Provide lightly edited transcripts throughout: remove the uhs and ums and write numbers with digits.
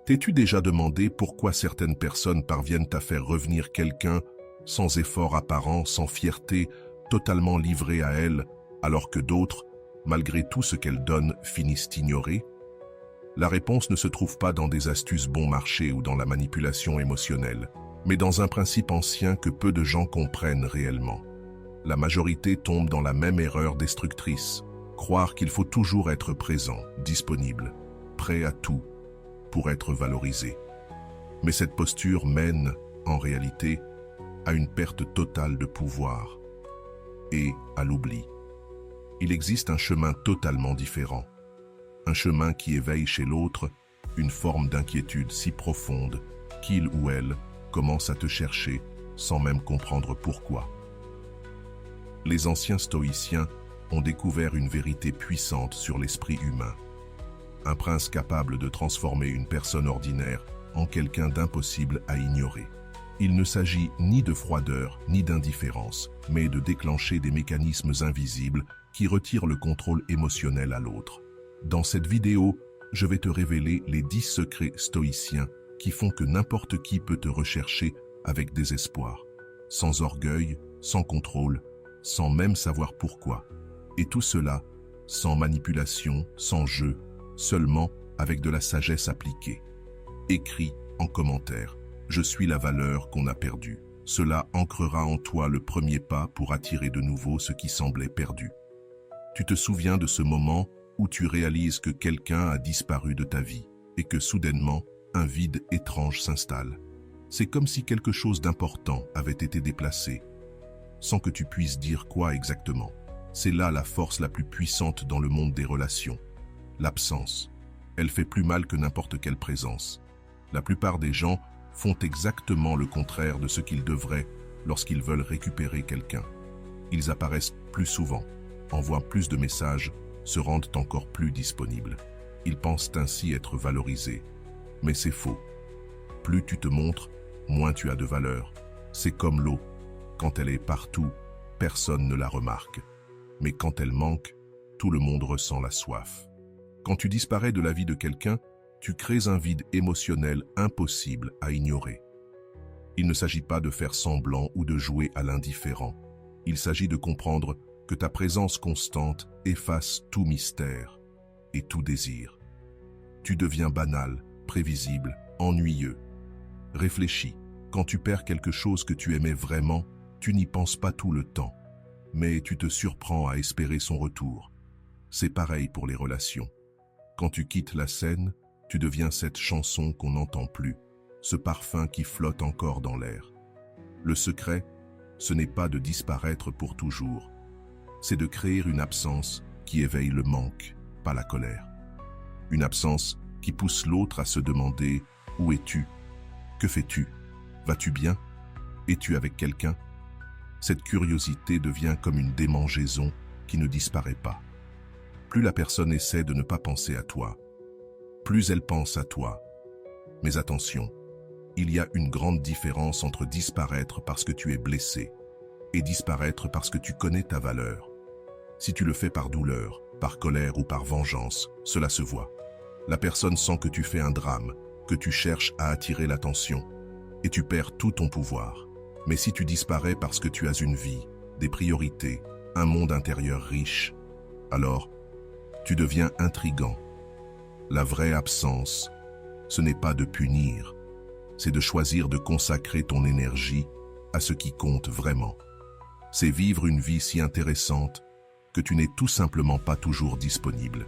T'es-tu déjà demandé pourquoi certaines personnes parviennent à faire revenir quelqu'un sans effort apparent, sans fierté, totalement livrées à elle, alors que d'autres, malgré tout ce qu'elles donnent, finissent ignorées? La réponse ne se trouve pas dans des astuces bon marché ou dans la manipulation émotionnelle, mais dans un principe ancien que peu de gens comprennent réellement. La majorité tombe dans la même erreur destructrice, croire qu'il faut toujours être présent, disponible, prêt à tout, pour être valorisé. Mais cette posture mène, en réalité, à une perte totale de pouvoir et à l'oubli. Il existe un chemin totalement différent, un chemin qui éveille chez l'autre une forme d'inquiétude si profonde qu'il ou elle commence à te chercher sans même comprendre pourquoi. Les anciens stoïciens ont découvert une vérité puissante sur l'esprit humain. Un prince capable de transformer une personne ordinaire en quelqu'un d'impossible à ignorer. Il ne s'agit ni de froideur ni d'indifférence, mais de déclencher des mécanismes invisibles qui retirent le contrôle émotionnel à l'autre. Dans cette vidéo, je vais te révéler les 10 secrets stoïciens qui font que n'importe qui peut te rechercher avec désespoir, sans orgueil, sans contrôle, sans même savoir pourquoi. Et tout cela, sans manipulation, sans jeu, seulement avec de la sagesse appliquée. Écris en commentaire, je suis la valeur qu'on a perdue. Cela ancrera en toi le premier pas pour attirer de nouveau ce qui semblait perdu. Tu te souviens de ce moment où tu réalises que quelqu'un a disparu de ta vie et que soudainement, un vide étrange s'installe. C'est comme si quelque chose d'important avait été déplacé, sans que tu puisses dire quoi exactement. C'est là la force la plus puissante dans le monde des relations. L'absence. Elle fait plus mal que n'importe quelle présence. La plupart des gens font exactement le contraire de ce qu'ils devraient lorsqu'ils veulent récupérer quelqu'un. Ils apparaissent plus souvent, envoient plus de messages, se rendent encore plus disponibles. Ils pensent ainsi être valorisés. Mais c'est faux. Plus tu te montres, moins tu as de valeur. C'est comme l'eau. Quand elle est partout, personne ne la remarque. Mais quand elle manque, tout le monde ressent la soif. Quand tu disparais de la vie de quelqu'un, tu crées un vide émotionnel impossible à ignorer. Il ne s'agit pas de faire semblant ou de jouer à l'indifférent. Il s'agit de comprendre que ta présence constante efface tout mystère et tout désir. Tu deviens banal, prévisible, ennuyeux. Réfléchis, quand tu perds quelque chose que tu aimais vraiment, tu n'y penses pas tout le temps, mais tu te surprends à espérer son retour. C'est pareil pour les relations. Quand tu quittes la scène, tu deviens cette chanson qu'on n'entend plus, ce parfum qui flotte encore dans l'air. Le secret, ce n'est pas de disparaître pour toujours, c'est de créer une absence qui éveille le manque, pas la colère. Une absence qui pousse l'autre à se demander « Où es-tu ? Que fais-tu ? Vas-tu bien ? Es-tu avec quelqu'un ?» Cette curiosité devient comme une démangeaison qui ne disparaît pas. Plus la personne essaie de ne pas penser à toi, plus elle pense à toi. Mais attention, il y a une grande différence entre disparaître parce que tu es blessé et disparaître parce que tu connais ta valeur. Si tu le fais par douleur, par colère ou par vengeance, cela se voit. La personne sent que tu fais un drame, que tu cherches à attirer l'attention, et tu perds tout ton pouvoir. Mais si tu disparais parce que tu as une vie, des priorités, un monde intérieur riche, alors tu deviens intrigant. La vraie absence, ce n'est pas de punir, c'est de choisir de consacrer ton énergie à ce qui compte vraiment. C'est vivre une vie si intéressante que tu n'es tout simplement pas toujours disponible.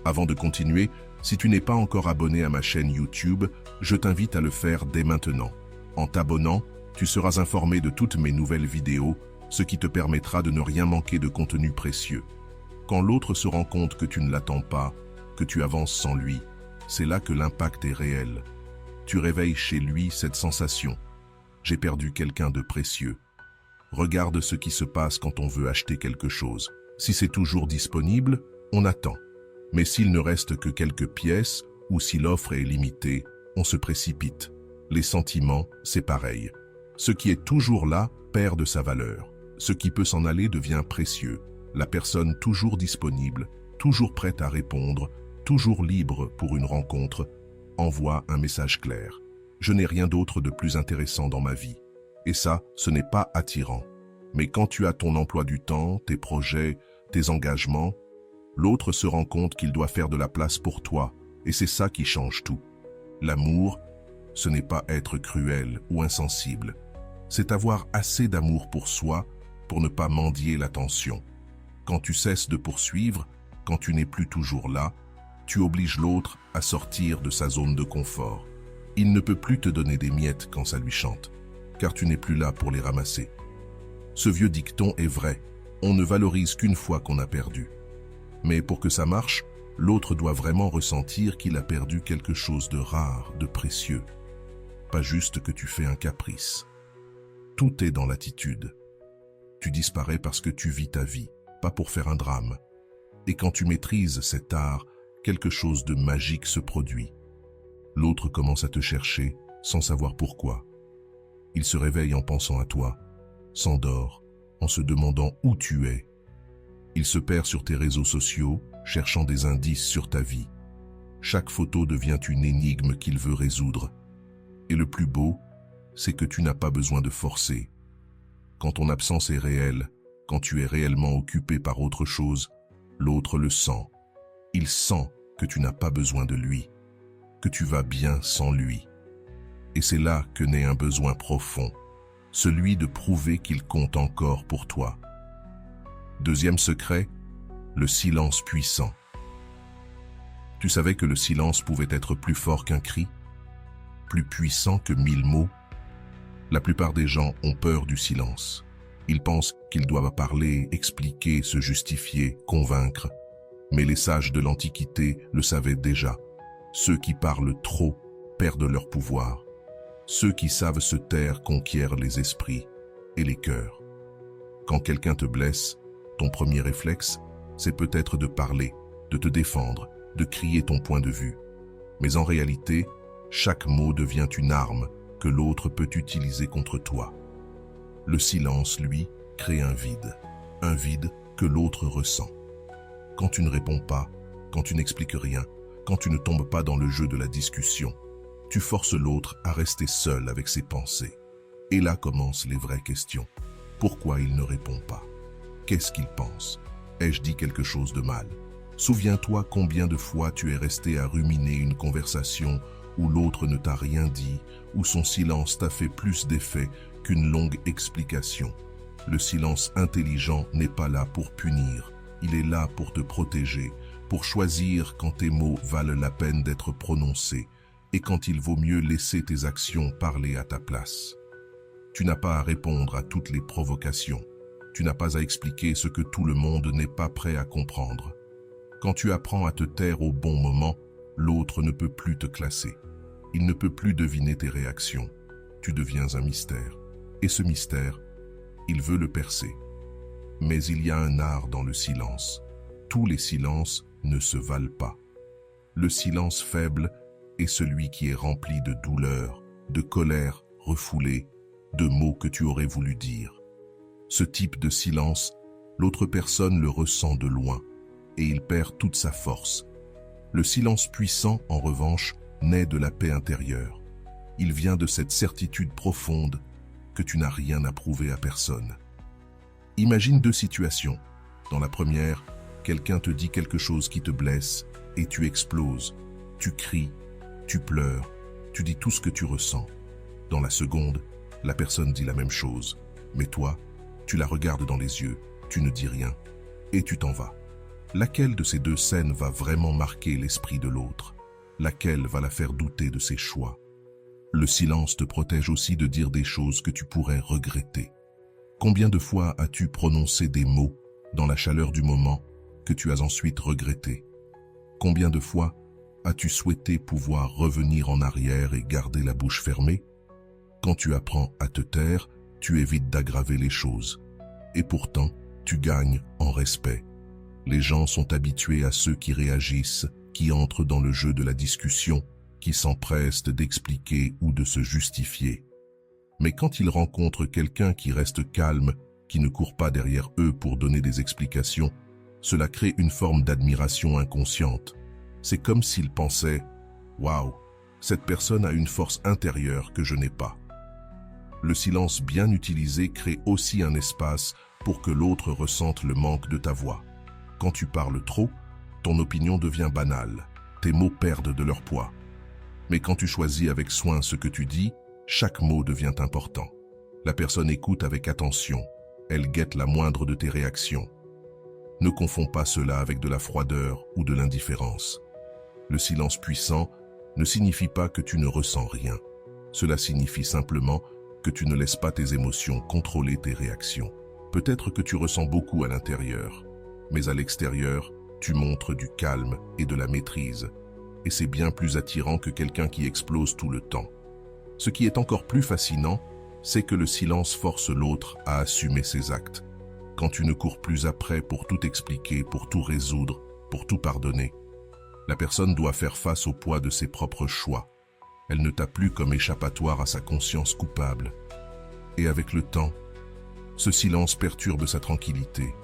Avant de continuer, si tu n'es pas encore abonné à ma chaîne YouTube, je t'invite à le faire dès maintenant. En t'abonnant, tu seras informé de toutes mes nouvelles vidéos, ce qui te permettra de ne rien manquer de contenu précieux. Quand l'autre se rend compte que tu ne l'attends pas, que tu avances sans lui, c'est là que l'impact est réel. Tu réveilles chez lui cette sensation. J'ai perdu quelqu'un de précieux. Regarde ce qui se passe quand on veut acheter quelque chose. Si c'est toujours disponible, on attend. Mais s'il ne reste que quelques pièces ou si l'offre est limitée, on se précipite. Les sentiments, c'est pareil. Ce qui est toujours là perd de sa valeur. Ce qui peut s'en aller devient précieux. La personne toujours disponible, toujours prête à répondre, toujours libre pour une rencontre, envoie un message clair. Je n'ai rien d'autre de plus intéressant dans ma vie. Et ça, ce n'est pas attirant. Mais quand tu as ton emploi du temps, tes projets, tes engagements, l'autre se rend compte qu'il doit faire de la place pour toi. Et c'est ça qui change tout. L'amour, ce n'est pas être cruel ou insensible. C'est avoir assez d'amour pour soi pour ne pas mendier l'attention. Quand tu cesses de poursuivre, quand tu n'es plus toujours là, tu obliges l'autre à sortir de sa zone de confort. Il ne peut plus te donner des miettes quand ça lui chante, car tu n'es plus là pour les ramasser. Ce vieux dicton est vrai, on ne valorise qu'une fois qu'on a perdu. Mais pour que ça marche, l'autre doit vraiment ressentir qu'il a perdu quelque chose de rare, de précieux. Pas juste que tu fais un caprice. Tout est dans l'attitude. Tu disparais parce que tu vis ta vie, pas pour faire un drame. Et quand tu maîtrises cet art, quelque chose de magique se produit. L'autre commence à te chercher sans savoir pourquoi. Il se réveille en pensant à toi, s'endort en se demandant où tu es. Il se perd sur tes réseaux sociaux, cherchant des indices sur ta vie. Chaque photo devient une énigme qu'il veut résoudre. Et le plus beau, c'est que tu n'as pas besoin de forcer. Quand ton absence est réelle, quand tu es réellement occupé par autre chose, l'autre le sent. Il sent que tu n'as pas besoin de lui, que tu vas bien sans lui. Et c'est là que naît un besoin profond, celui de prouver qu'il compte encore pour toi. Deuxième secret, le silence puissant. Tu savais que le silence pouvait être plus fort qu'un cri, plus puissant que 1000 mots? La plupart des gens ont peur du silence. Ils pensent qu'ils doivent parler, expliquer, se justifier, convaincre. Mais les sages de l'Antiquité le savaient déjà. Ceux qui parlent trop perdent leur pouvoir. Ceux qui savent se taire conquièrent les esprits et les cœurs. Quand quelqu'un te blesse, ton premier réflexe, c'est peut-être de parler, de te défendre, de crier ton point de vue. Mais en réalité, chaque mot devient une arme que l'autre peut utiliser contre toi. Le silence, lui, crée un vide que l'autre ressent. Quand tu ne réponds pas, quand tu n'expliques rien, quand tu ne tombes pas dans le jeu de la discussion, tu forces l'autre à rester seul avec ses pensées. Et là commencent les vraies questions. Pourquoi il ne répond pas? Qu'est-ce qu'il pense? Ai-je dit quelque chose de mal? Souviens-toi combien de fois tu es resté à ruminer une conversation où l'autre ne t'a rien dit, où son silence t'a fait plus d'effet qu'une longue explication. Le silence intelligent n'est pas là pour punir, il est là pour te protéger, pour choisir quand tes mots valent la peine d'être prononcés et quand il vaut mieux laisser tes actions parler à ta place. Tu n'as pas à répondre à toutes les provocations, tu n'as pas à expliquer ce que tout le monde n'est pas prêt à comprendre. Quand tu apprends à te taire au bon moment, l'autre ne peut plus te classer. Il ne peut plus deviner tes réactions. Tu deviens un mystère. Et ce mystère, il veut le percer. Mais il y a un art dans le silence. Tous les silences ne se valent pas. Le silence faible est celui qui est rempli de douleur, de colère refoulée, de mots que tu aurais voulu dire. Ce type de silence, l'autre personne le ressent de loin et il perd toute sa force. Le silence puissant, en revanche, naît de la paix intérieure. Il vient de cette certitude profonde que tu n'as rien à prouver à personne. Imagine deux situations. Dans la première, quelqu'un te dit quelque chose qui te blesse et tu exploses. Tu cries, tu pleures, tu dis tout ce que tu ressens. Dans la seconde, la personne dit la même chose. Mais toi, tu la regardes dans les yeux, tu ne dis rien et tu t'en vas. Laquelle de ces deux scènes va vraiment marquer l'esprit de l'autre? Laquelle va la faire douter de ses choix? Le silence te protège aussi de dire des choses que tu pourrais regretter. Combien de fois as-tu prononcé des mots dans la chaleur du moment que tu as ensuite regrettés? Combien de fois as-tu souhaité pouvoir revenir en arrière et garder la bouche fermée? Quand tu apprends à te taire, tu évites d'aggraver les choses. Et pourtant, tu gagnes en respect. Les gens sont habitués à ceux qui réagissent, qui entrent dans le jeu de la discussion, qui s'empressent d'expliquer ou de se justifier. Mais quand ils rencontrent quelqu'un qui reste calme, qui ne court pas derrière eux pour donner des explications, cela crée une forme d'admiration inconsciente. C'est comme s'ils pensaient « Waouh, Cette personne a une force intérieure que je n'ai pas. Le silence bien utilisé crée aussi un espace pour que l'autre ressente le manque de ta voix. Quand tu parles trop, ton opinion devient banale. Tes mots perdent de leur poids. Mais quand tu choisis avec soin ce que tu dis, chaque mot devient important. La personne écoute avec attention. Elle guette la moindre de tes réactions. Ne confonds pas cela avec de la froideur ou de l'indifférence. Le silence puissant ne signifie pas que tu ne ressens rien. Cela signifie simplement que tu ne laisses pas tes émotions contrôler tes réactions. Peut-être que tu ressens beaucoup à l'intérieur, mais à l'extérieur, tu montres du calme et de la maîtrise. Et c'est bien plus attirant que quelqu'un qui explose tout le temps. Ce qui est encore plus fascinant, c'est que le silence force l'autre à assumer ses actes. Quand tu ne cours plus après pour tout expliquer, pour tout résoudre, pour tout pardonner, la personne doit faire face au poids de ses propres choix. Elle ne t'a plus comme échappatoire à sa conscience coupable. Et avec le temps, ce silence perturbe sa tranquillité.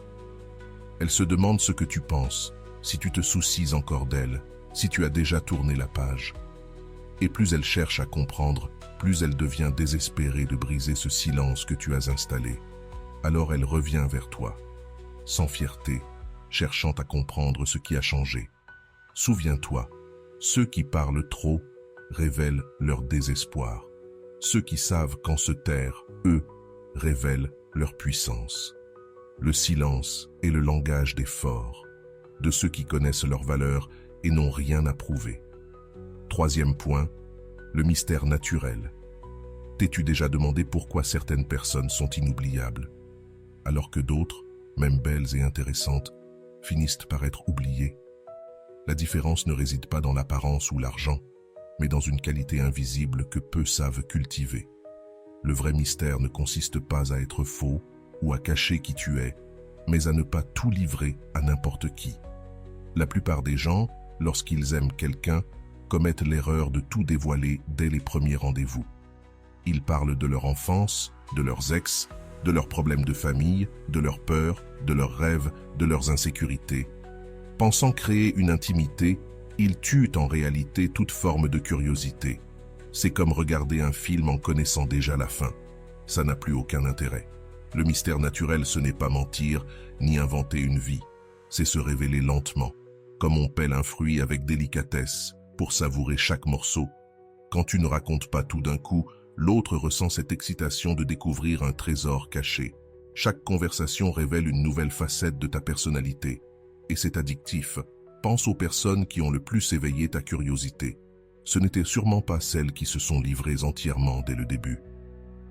Elle se demande ce que tu penses, si tu te soucies encore d'elle, si tu as déjà tourné la page. Et plus elle cherche à comprendre, plus elle devient désespérée de briser ce silence que tu as installé. Alors elle revient vers toi, sans fierté, cherchant à comprendre ce qui a changé. Souviens-toi, ceux qui parlent trop révèlent leur désespoir. Ceux qui savent quand se taire, eux, révèlent leur puissance. Le silence est le langage des forts, de ceux qui connaissent leur valeur et n'ont rien à prouver. Troisième point, le mystère naturel. T'es-tu déjà demandé pourquoi certaines personnes sont inoubliables, alors que d'autres, même belles et intéressantes, finissent par être oubliées? La différence ne réside pas dans l'apparence ou l'argent, mais dans une qualité invisible que peu savent cultiver. Le vrai mystère ne consiste pas à être faux ou à cacher qui tu es, mais à ne pas tout livrer à n'importe qui. La plupart des gens, lorsqu'ils aiment quelqu'un, commettent l'erreur de tout dévoiler dès les premiers rendez-vous. Ils parlent de leur enfance, de leurs ex, de leurs problèmes de famille, de leurs peurs, de leurs rêves, de leurs insécurités. Pensant créer une intimité, ils tuent en réalité toute forme de curiosité. C'est comme regarder un film en connaissant déjà la fin. Ça n'a plus aucun intérêt. Le mystère naturel, ce n'est pas mentir, ni inventer une vie. C'est se révéler lentement, comme on pèle un fruit avec délicatesse, pour savourer chaque morceau. Quand tu ne racontes pas tout d'un coup, l'autre ressent cette excitation de découvrir un trésor caché. Chaque conversation révèle une nouvelle facette de ta personnalité. Et c'est addictif. Pense aux personnes qui ont le plus éveillé ta curiosité. Ce n'étaient sûrement pas celles qui se sont livrées entièrement dès le début,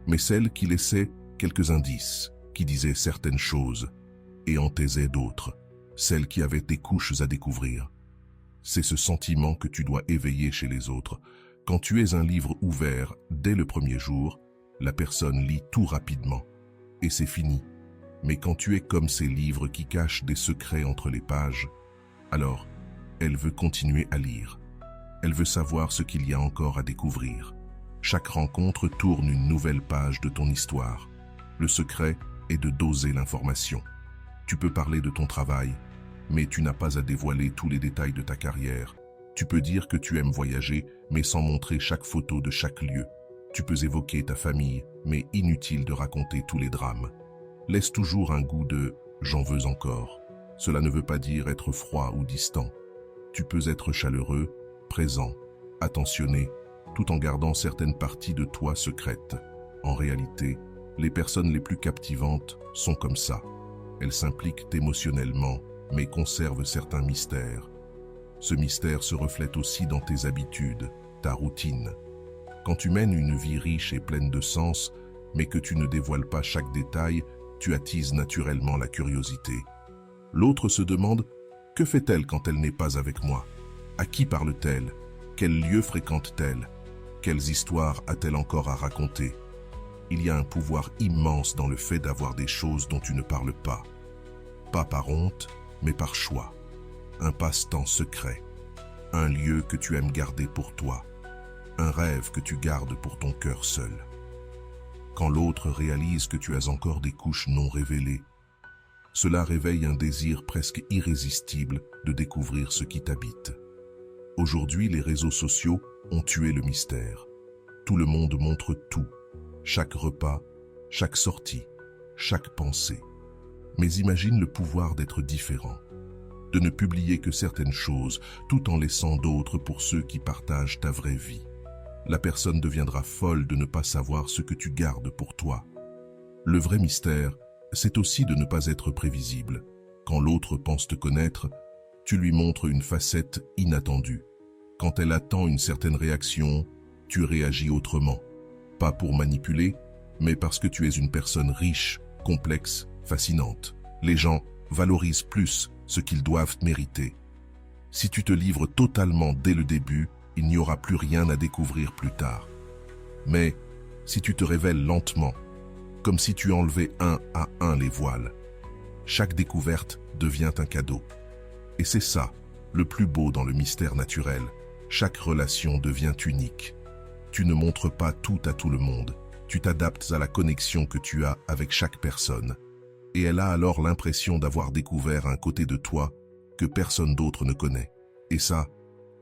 mais celles qui laissaient quelques indices, qui disaient certaines choses, et en taisaient d'autres, celles qui avaient des couches à découvrir. C'est ce sentiment que tu dois éveiller chez les autres. Quand tu es un livre ouvert dès le premier jour, la personne lit tout rapidement, et c'est fini. Mais quand tu es comme ces livres qui cachent des secrets entre les pages, alors elle veut continuer à lire. Elle veut savoir ce qu'il y a encore à découvrir. Chaque rencontre tourne une nouvelle page de ton histoire. Le secret est de doser l'information. Tu peux parler de ton travail, mais tu n'as pas à dévoiler tous les détails de ta carrière. Tu peux dire que tu aimes voyager, mais sans montrer chaque photo de chaque lieu. Tu peux évoquer ta famille, mais inutile de raconter tous les drames. Laisse toujours un goût de « j'en veux encore ». Cela ne veut pas dire être froid ou distant. Tu peux être chaleureux, présent, attentionné, tout en gardant certaines parties de toi secrètes. En réalité, les personnes les plus captivantes sont comme ça. Elles s'impliquent émotionnellement, mais conservent certains mystères. Ce mystère se reflète aussi dans tes habitudes, ta routine. Quand tu mènes une vie riche et pleine de sens, mais que tu ne dévoiles pas chaque détail, tu attises naturellement la curiosité. L'autre se demande « Que fait-elle quand elle n'est pas avec moi ? À qui parle-t-elle ? Quels lieux fréquente-t-elle ? Quelles histoires a-t-elle encore à raconter ?» Il y a un pouvoir immense dans le fait d'avoir des choses dont tu ne parles pas. Pas par honte, mais par choix. Un passe-temps secret. Un lieu que tu aimes garder pour toi. Un rêve que tu gardes pour ton cœur seul. Quand l'autre réalise que tu as encore des couches non révélées, cela réveille un désir presque irrésistible de découvrir ce qui t'habite. Aujourd'hui, les réseaux sociaux ont tué le mystère. Tout le monde montre tout, chaque repas, chaque sortie, chaque pensée. Mais imagine le pouvoir d'être différent, de ne publier que certaines choses, tout en laissant d'autres pour ceux qui partagent ta vraie vie. La personne deviendra folle de ne pas savoir ce que tu gardes pour toi. Le vrai mystère, c'est aussi de ne pas être prévisible. Quand l'autre pense te connaître, tu lui montres une facette inattendue. Quand elle attend une certaine réaction, tu réagis autrement. Pas pour manipuler, mais parce que tu es une personne riche, complexe, fascinante. Les gens valorisent plus ce qu'ils doivent mériter. Si tu te livres totalement dès le début, il n'y aura plus rien à découvrir plus tard. Mais si tu te révèles lentement, comme si tu enlevais un à un les voiles, chaque découverte devient un cadeau. Et c'est ça, le plus beau dans le mystère naturel. Chaque relation devient unique. Tu ne montres pas tout à tout le monde. Tu t'adaptes à la connexion que tu as avec chaque personne. Et elle a alors l'impression d'avoir découvert un côté de toi que personne d'autre ne connaît. Et ça,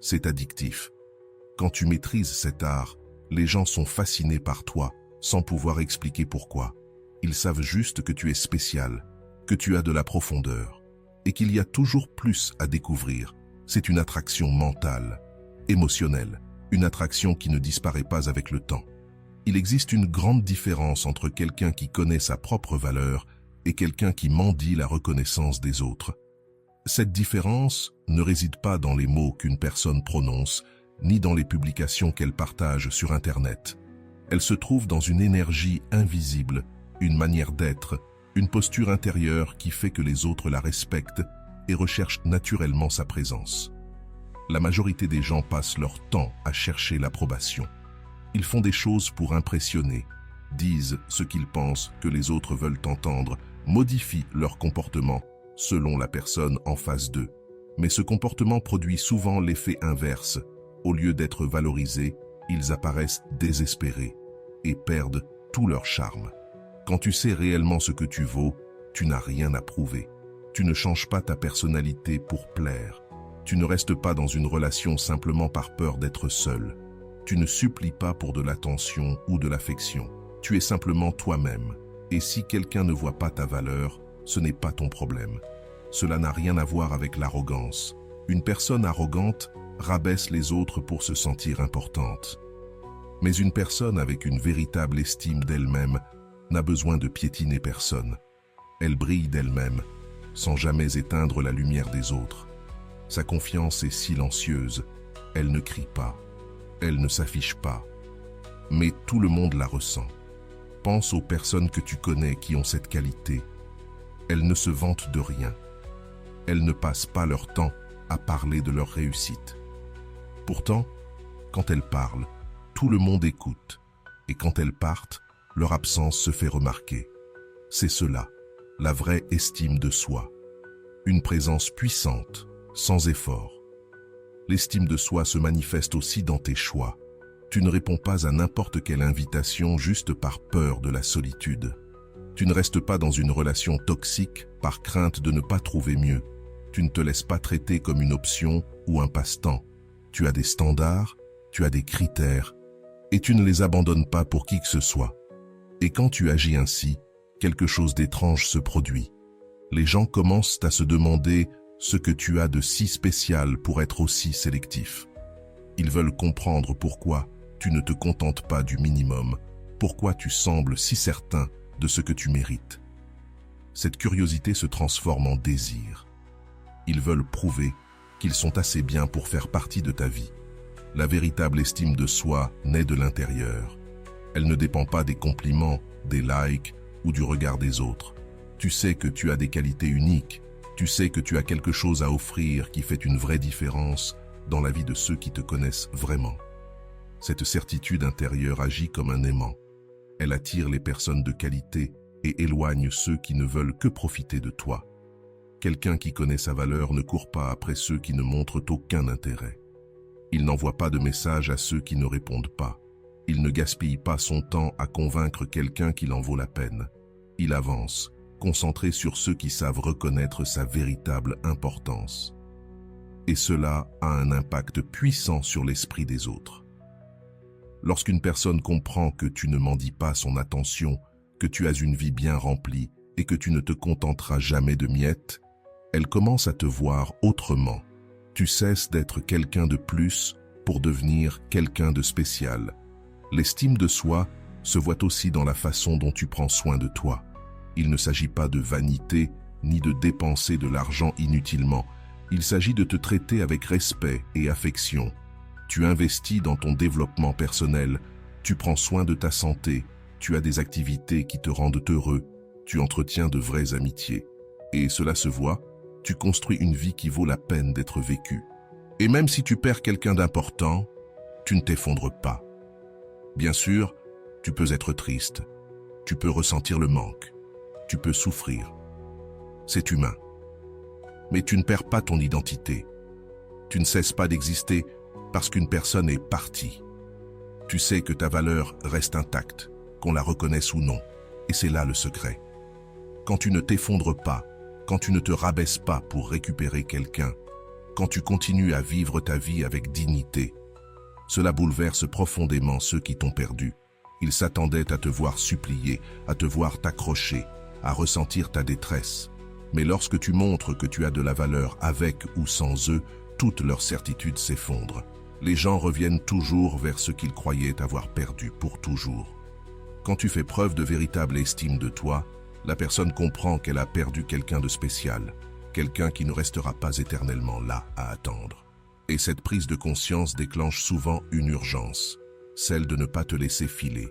c'est addictif. Quand tu maîtrises cet art, les gens sont fascinés par toi, sans pouvoir expliquer pourquoi. Ils savent juste que tu es spécial, que tu as de la profondeur, et qu'il y a toujours plus à découvrir. C'est une attraction mentale, émotionnelle, une attraction qui ne disparaît pas avec le temps. Il existe une grande différence entre quelqu'un qui connaît sa propre valeur et quelqu'un qui mendie la reconnaissance des autres. Cette différence ne réside pas dans les mots qu'une personne prononce, ni dans les publications qu'elle partage sur Internet. Elle se trouve dans une énergie invisible, une manière d'être, une posture intérieure qui fait que les autres la respectent et recherchent naturellement sa présence. La majorité des gens passent leur temps à chercher l'approbation. Ils font des choses pour impressionner, disent ce qu'ils pensent que les autres veulent entendre, modifient leur comportement selon la personne en face d'eux. Mais ce comportement produit souvent l'effet inverse. Au lieu d'être valorisés, ils apparaissent désespérés et perdent tout leur charme. Quand tu sais réellement ce que tu vaux, tu n'as rien à prouver. Tu ne changes pas ta personnalité pour plaire. Tu ne restes pas dans une relation simplement par peur d'être seul. Tu ne supplies pas pour de l'attention ou de l'affection. Tu es simplement toi-même. Et si quelqu'un ne voit pas ta valeur, ce n'est pas ton problème. Cela n'a rien à voir avec l'arrogance. Une personne arrogante rabaisse les autres pour se sentir importante. Mais une personne avec une véritable estime d'elle-même n'a besoin de piétiner personne. Elle brille d'elle-même, sans jamais éteindre la lumière des autres. Sa confiance est silencieuse, elle ne crie pas, elle ne s'affiche pas. Mais tout le monde la ressent. Pense aux personnes que tu connais qui ont cette qualité. Elles ne se vantent de rien. Elles ne passent pas leur temps à parler de leur réussite. Pourtant, quand elles parlent, tout le monde écoute. Et quand elles partent, leur absence se fait remarquer. C'est cela, la vraie estime de soi. Une présence puissante, sans effort. L'estime de soi se manifeste aussi dans tes choix. Tu ne réponds pas à n'importe quelle invitation juste par peur de la solitude. Tu ne restes pas dans une relation toxique par crainte de ne pas trouver mieux. Tu ne te laisses pas traiter comme une option ou un passe-temps. Tu as des standards, tu as des critères, et tu ne les abandonnes pas pour qui que ce soit. Et quand tu agis ainsi, quelque chose d'étrange se produit. Les gens commencent à se demander ce que tu as de si spécial pour être aussi sélectif. Ils veulent comprendre pourquoi tu ne te contentes pas du minimum, pourquoi tu sembles si certain de ce que tu mérites. Cette curiosité se transforme en désir. Ils veulent prouver qu'ils sont assez bien pour faire partie de ta vie. La véritable estime de soi naît de l'intérieur. Elle ne dépend pas des compliments, des likes ou du regard des autres. Tu sais que tu as des qualités uniques. Tu sais que tu as quelque chose à offrir qui fait une vraie différence dans la vie de ceux qui te connaissent vraiment. Cette certitude intérieure agit comme un aimant. Elle attire les personnes de qualité et éloigne ceux qui ne veulent que profiter de toi. Quelqu'un qui connaît sa valeur ne court pas après ceux qui ne montrent aucun intérêt. Il n'envoie pas de message à ceux qui ne répondent pas. Il ne gaspille pas son temps à convaincre quelqu'un qu'il en vaut la peine. Il avance, concentré sur ceux qui savent reconnaître sa véritable importance. et cela a un impact puissant sur l'esprit des autres. Lorsqu'une personne comprend que tu ne mendis pas son attention, que tu as une vie bien remplie et que tu ne te contenteras jamais de miettes, elle commence à te voir autrement. Tu cesses d'être quelqu'un de plus pour devenir quelqu'un de spécial. L'estime de soi se voit aussi dans la façon dont tu prends soin de toi. Il ne s'agit pas de vanité ni de dépenser de l'argent inutilement. Il s'agit de te traiter avec respect et affection. Tu investis dans ton développement personnel, tu prends soin de ta santé, tu as des activités qui te rendent heureux, tu entretiens de vraies amitiés. Et cela se voit, tu construis une vie qui vaut la peine d'être vécue. Et même si tu perds quelqu'un d'important, tu ne t'effondres pas. Bien sûr, tu peux être triste, tu peux ressentir le manque, tu peux souffrir. C'est humain. Mais tu ne perds pas ton identité. Tu ne cesses pas d'exister parce qu'une personne est partie. Tu sais que ta valeur reste intacte, qu'on la reconnaisse ou non. Et c'est là le secret. Quand tu ne t'effondres pas, quand tu ne te rabaisses pas pour récupérer quelqu'un, quand tu continues à vivre ta vie avec dignité, cela bouleverse profondément ceux qui t'ont perdu. Ils s'attendaient à te voir supplier, à te voir t'accrocher, à ressentir ta détresse. Mais lorsque tu montres que tu as de la valeur avec ou sans eux, toutes leurs certitudes s'effondrent. Les gens reviennent toujours vers ce qu'ils croyaient avoir perdu pour toujours. Quand tu fais preuve de véritable estime de toi, la personne comprend qu'elle a perdu quelqu'un de spécial, quelqu'un qui ne restera pas éternellement là à attendre. Et cette prise de conscience déclenche souvent une urgence, celle de ne pas te laisser filer.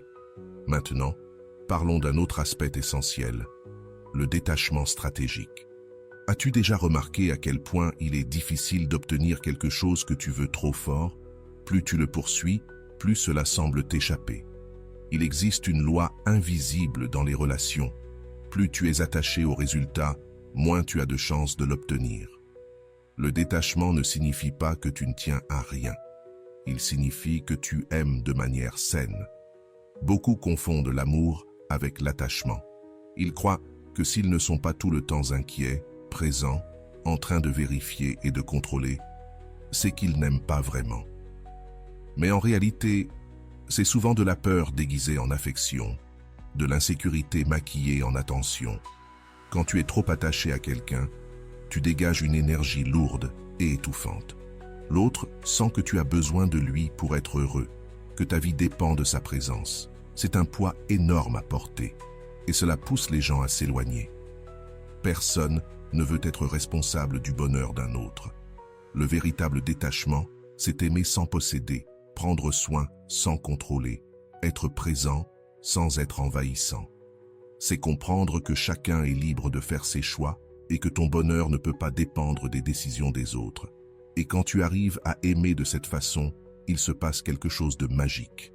Maintenant, parlons d'un autre aspect essentiel, le détachement stratégique. As-tu déjà remarqué à quel point il est difficile d'obtenir quelque chose que tu veux trop fort? Plus tu le poursuis, plus cela semble t'échapper. Il existe une loi invisible dans les relations. Plus tu es attaché au résultat, moins tu as de chances de l'obtenir. Le détachement ne signifie pas que tu ne tiens à rien. Il signifie que tu aimes de manière saine. Beaucoup confondent l'amour avec l'attachement. Ils croient que s'ils ne sont pas tout le temps inquiets, présents, en train de vérifier et de contrôler, c'est qu'ils n'aiment pas vraiment. Mais en réalité, c'est souvent de la peur déguisée en affection, de l'insécurité maquillée en attention. Quand tu es trop attaché à quelqu'un, tu dégages une énergie lourde et étouffante. L'autre sent que tu as besoin de lui pour être heureux, que ta vie dépend de sa présence. C'est un poids énorme à porter, et cela pousse les gens à s'éloigner. Personne ne veut être responsable du bonheur d'un autre. Le véritable détachement, c'est aimer sans posséder, prendre soin sans contrôler, être présent sans être envahissant. C'est comprendre que chacun est libre de faire ses choix et que ton bonheur ne peut pas dépendre des décisions des autres. Et quand tu arrives à aimer de cette façon, il se passe quelque chose de magique.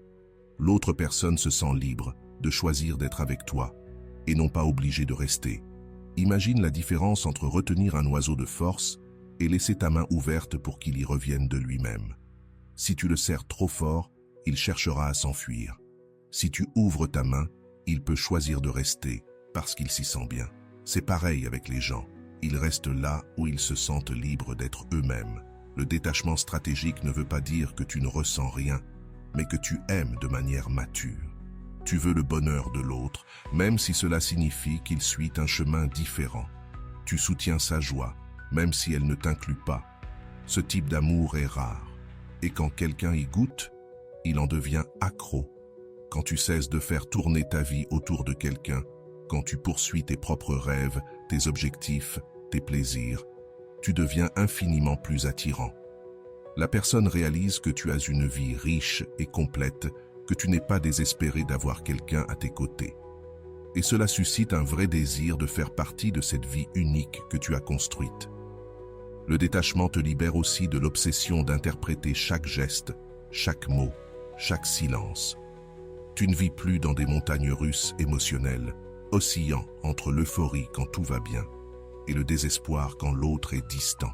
L'autre personne se sent libre de choisir d'être avec toi et non pas obligée de rester. Imagine la différence entre retenir un oiseau de force et laisser ta main ouverte pour qu'il y revienne de lui-même. Si tu le serres trop fort, il cherchera à s'enfuir. Si tu ouvres ta main, il peut choisir de rester parce qu'il s'y sent bien. C'est pareil avec les gens. Ils restent là où ils se sentent libres d'être eux-mêmes. Le détachement stratégique ne veut pas dire que tu ne ressens rien, mais que tu aimes de manière mature. Tu veux le bonheur de l'autre, même si cela signifie qu'il suit un chemin différent. Tu soutiens sa joie, même si elle ne t'inclut pas. Ce type d'amour est rare. Et quand quelqu'un y goûte, il en devient accro. Quand tu cesses de faire tourner ta vie autour de quelqu'un, quand tu poursuis tes propres rêves, tes objectifs, tes plaisirs, tu deviens infiniment plus attirant. La personne réalise que tu as une vie riche et complète, que tu n'es pas désespéré d'avoir quelqu'un à tes côtés. Et cela suscite un vrai désir de faire partie de cette vie unique que tu as construite. Le détachement te libère aussi de l'obsession d'interpréter chaque geste, chaque mot, chaque silence. Tu ne vis plus dans des montagnes russes émotionnelles, oscillant entre l'euphorie quand tout va bien et le désespoir quand l'autre est distant.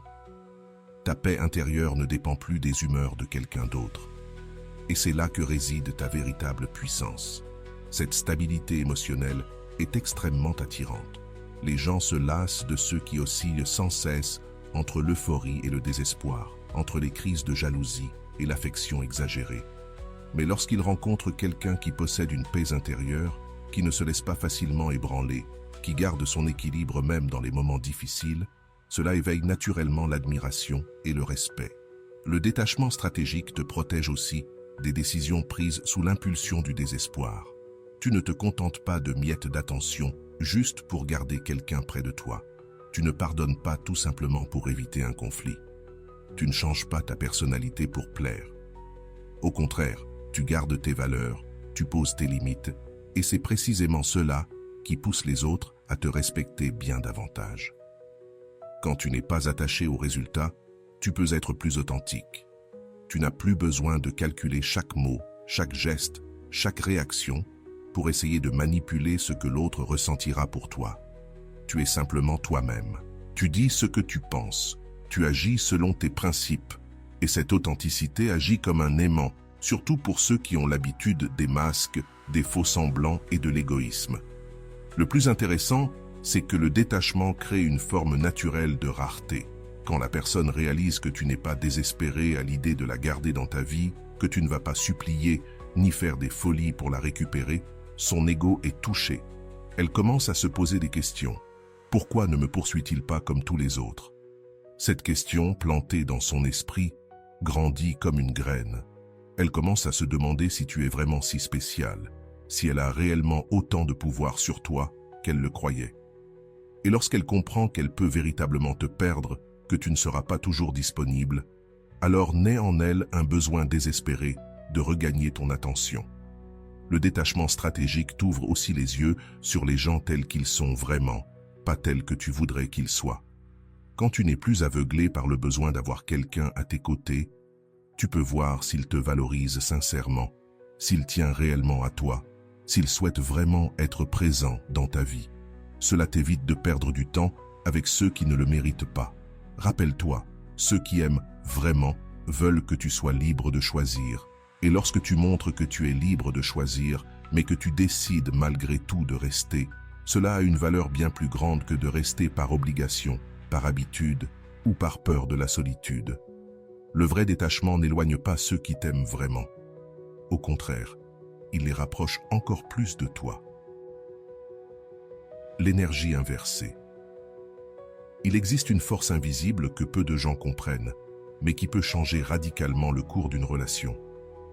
Ta paix intérieure ne dépend plus des humeurs de quelqu'un d'autre. Et c'est là que réside ta véritable puissance. Cette stabilité émotionnelle est extrêmement attirante. Les gens se lassent de ceux qui oscillent sans cesse entre l'euphorie et le désespoir, entre les crises de jalousie et l'affection exagérée. Mais lorsqu'il rencontre quelqu'un qui possède une paix intérieure, qui ne se laisse pas facilement ébranler, qui garde son équilibre même dans les moments difficiles, cela éveille naturellement l'admiration et le respect. Le détachement stratégique te protège aussi des décisions prises sous l'impulsion du désespoir. Tu ne te contentes pas de miettes d'attention juste pour garder quelqu'un près de toi. Tu ne pardonnes pas tout simplement pour éviter un conflit. Tu ne changes pas ta personnalité pour plaire. Au contraire, tu gardes tes valeurs, tu poses tes limites, et c'est précisément cela qui pousse les autres à te respecter bien davantage. Quand tu n'es pas attaché au résultat, tu peux être plus authentique. Tu n'as plus besoin de calculer chaque mot, chaque geste, chaque réaction pour essayer de manipuler ce que l'autre ressentira pour toi. Tu es simplement toi-même. Tu dis ce que tu penses. Tu agis selon tes principes. Et cette authenticité agit comme un aimant, surtout pour ceux qui ont l'habitude des masques, des faux semblants et de l'égoïsme. Le plus intéressant, c'est que le détachement crée une forme naturelle de rareté. Quand la personne réalise que tu n'es pas désespéré à l'idée de la garder dans ta vie, que tu ne vas pas supplier ni faire des folies pour la récupérer, son ego est touché. Elle commence à se poser des questions. Pourquoi ne me poursuit-il pas comme tous les autres? Cette question, plantée dans son esprit, grandit comme une graine. Elle commence à se demander si tu es vraiment si spécial, si elle a réellement autant de pouvoir sur toi qu'elle le croyait. Et lorsqu'elle comprend qu'elle peut véritablement te perdre, que tu ne seras pas toujours disponible, alors naît en elle un besoin désespéré de regagner ton attention. Le détachement stratégique t'ouvre aussi les yeux sur les gens tels qu'ils sont vraiment, pas tels que tu voudrais qu'ils soient. Quand tu n'es plus aveuglé par le besoin d'avoir quelqu'un à tes côtés, tu peux voir s'il te valorise sincèrement, s'il tient réellement à toi, s'il souhaite vraiment être présent dans ta vie. Cela t'évite de perdre du temps avec ceux qui ne le méritent pas. Rappelle-toi, ceux qui aiment vraiment veulent que tu sois libre de choisir. Et lorsque tu montres que tu es libre de choisir, mais que tu décides malgré tout de rester, cela a une valeur bien plus grande que de rester par obligation, par habitude ou par peur de la solitude. Le vrai détachement n'éloigne pas ceux qui t'aiment vraiment. Au contraire, il les rapproche encore plus de toi. L'énergie inversée. Il existe une force invisible que peu de gens comprennent, mais qui peut changer radicalement le cours d'une relation.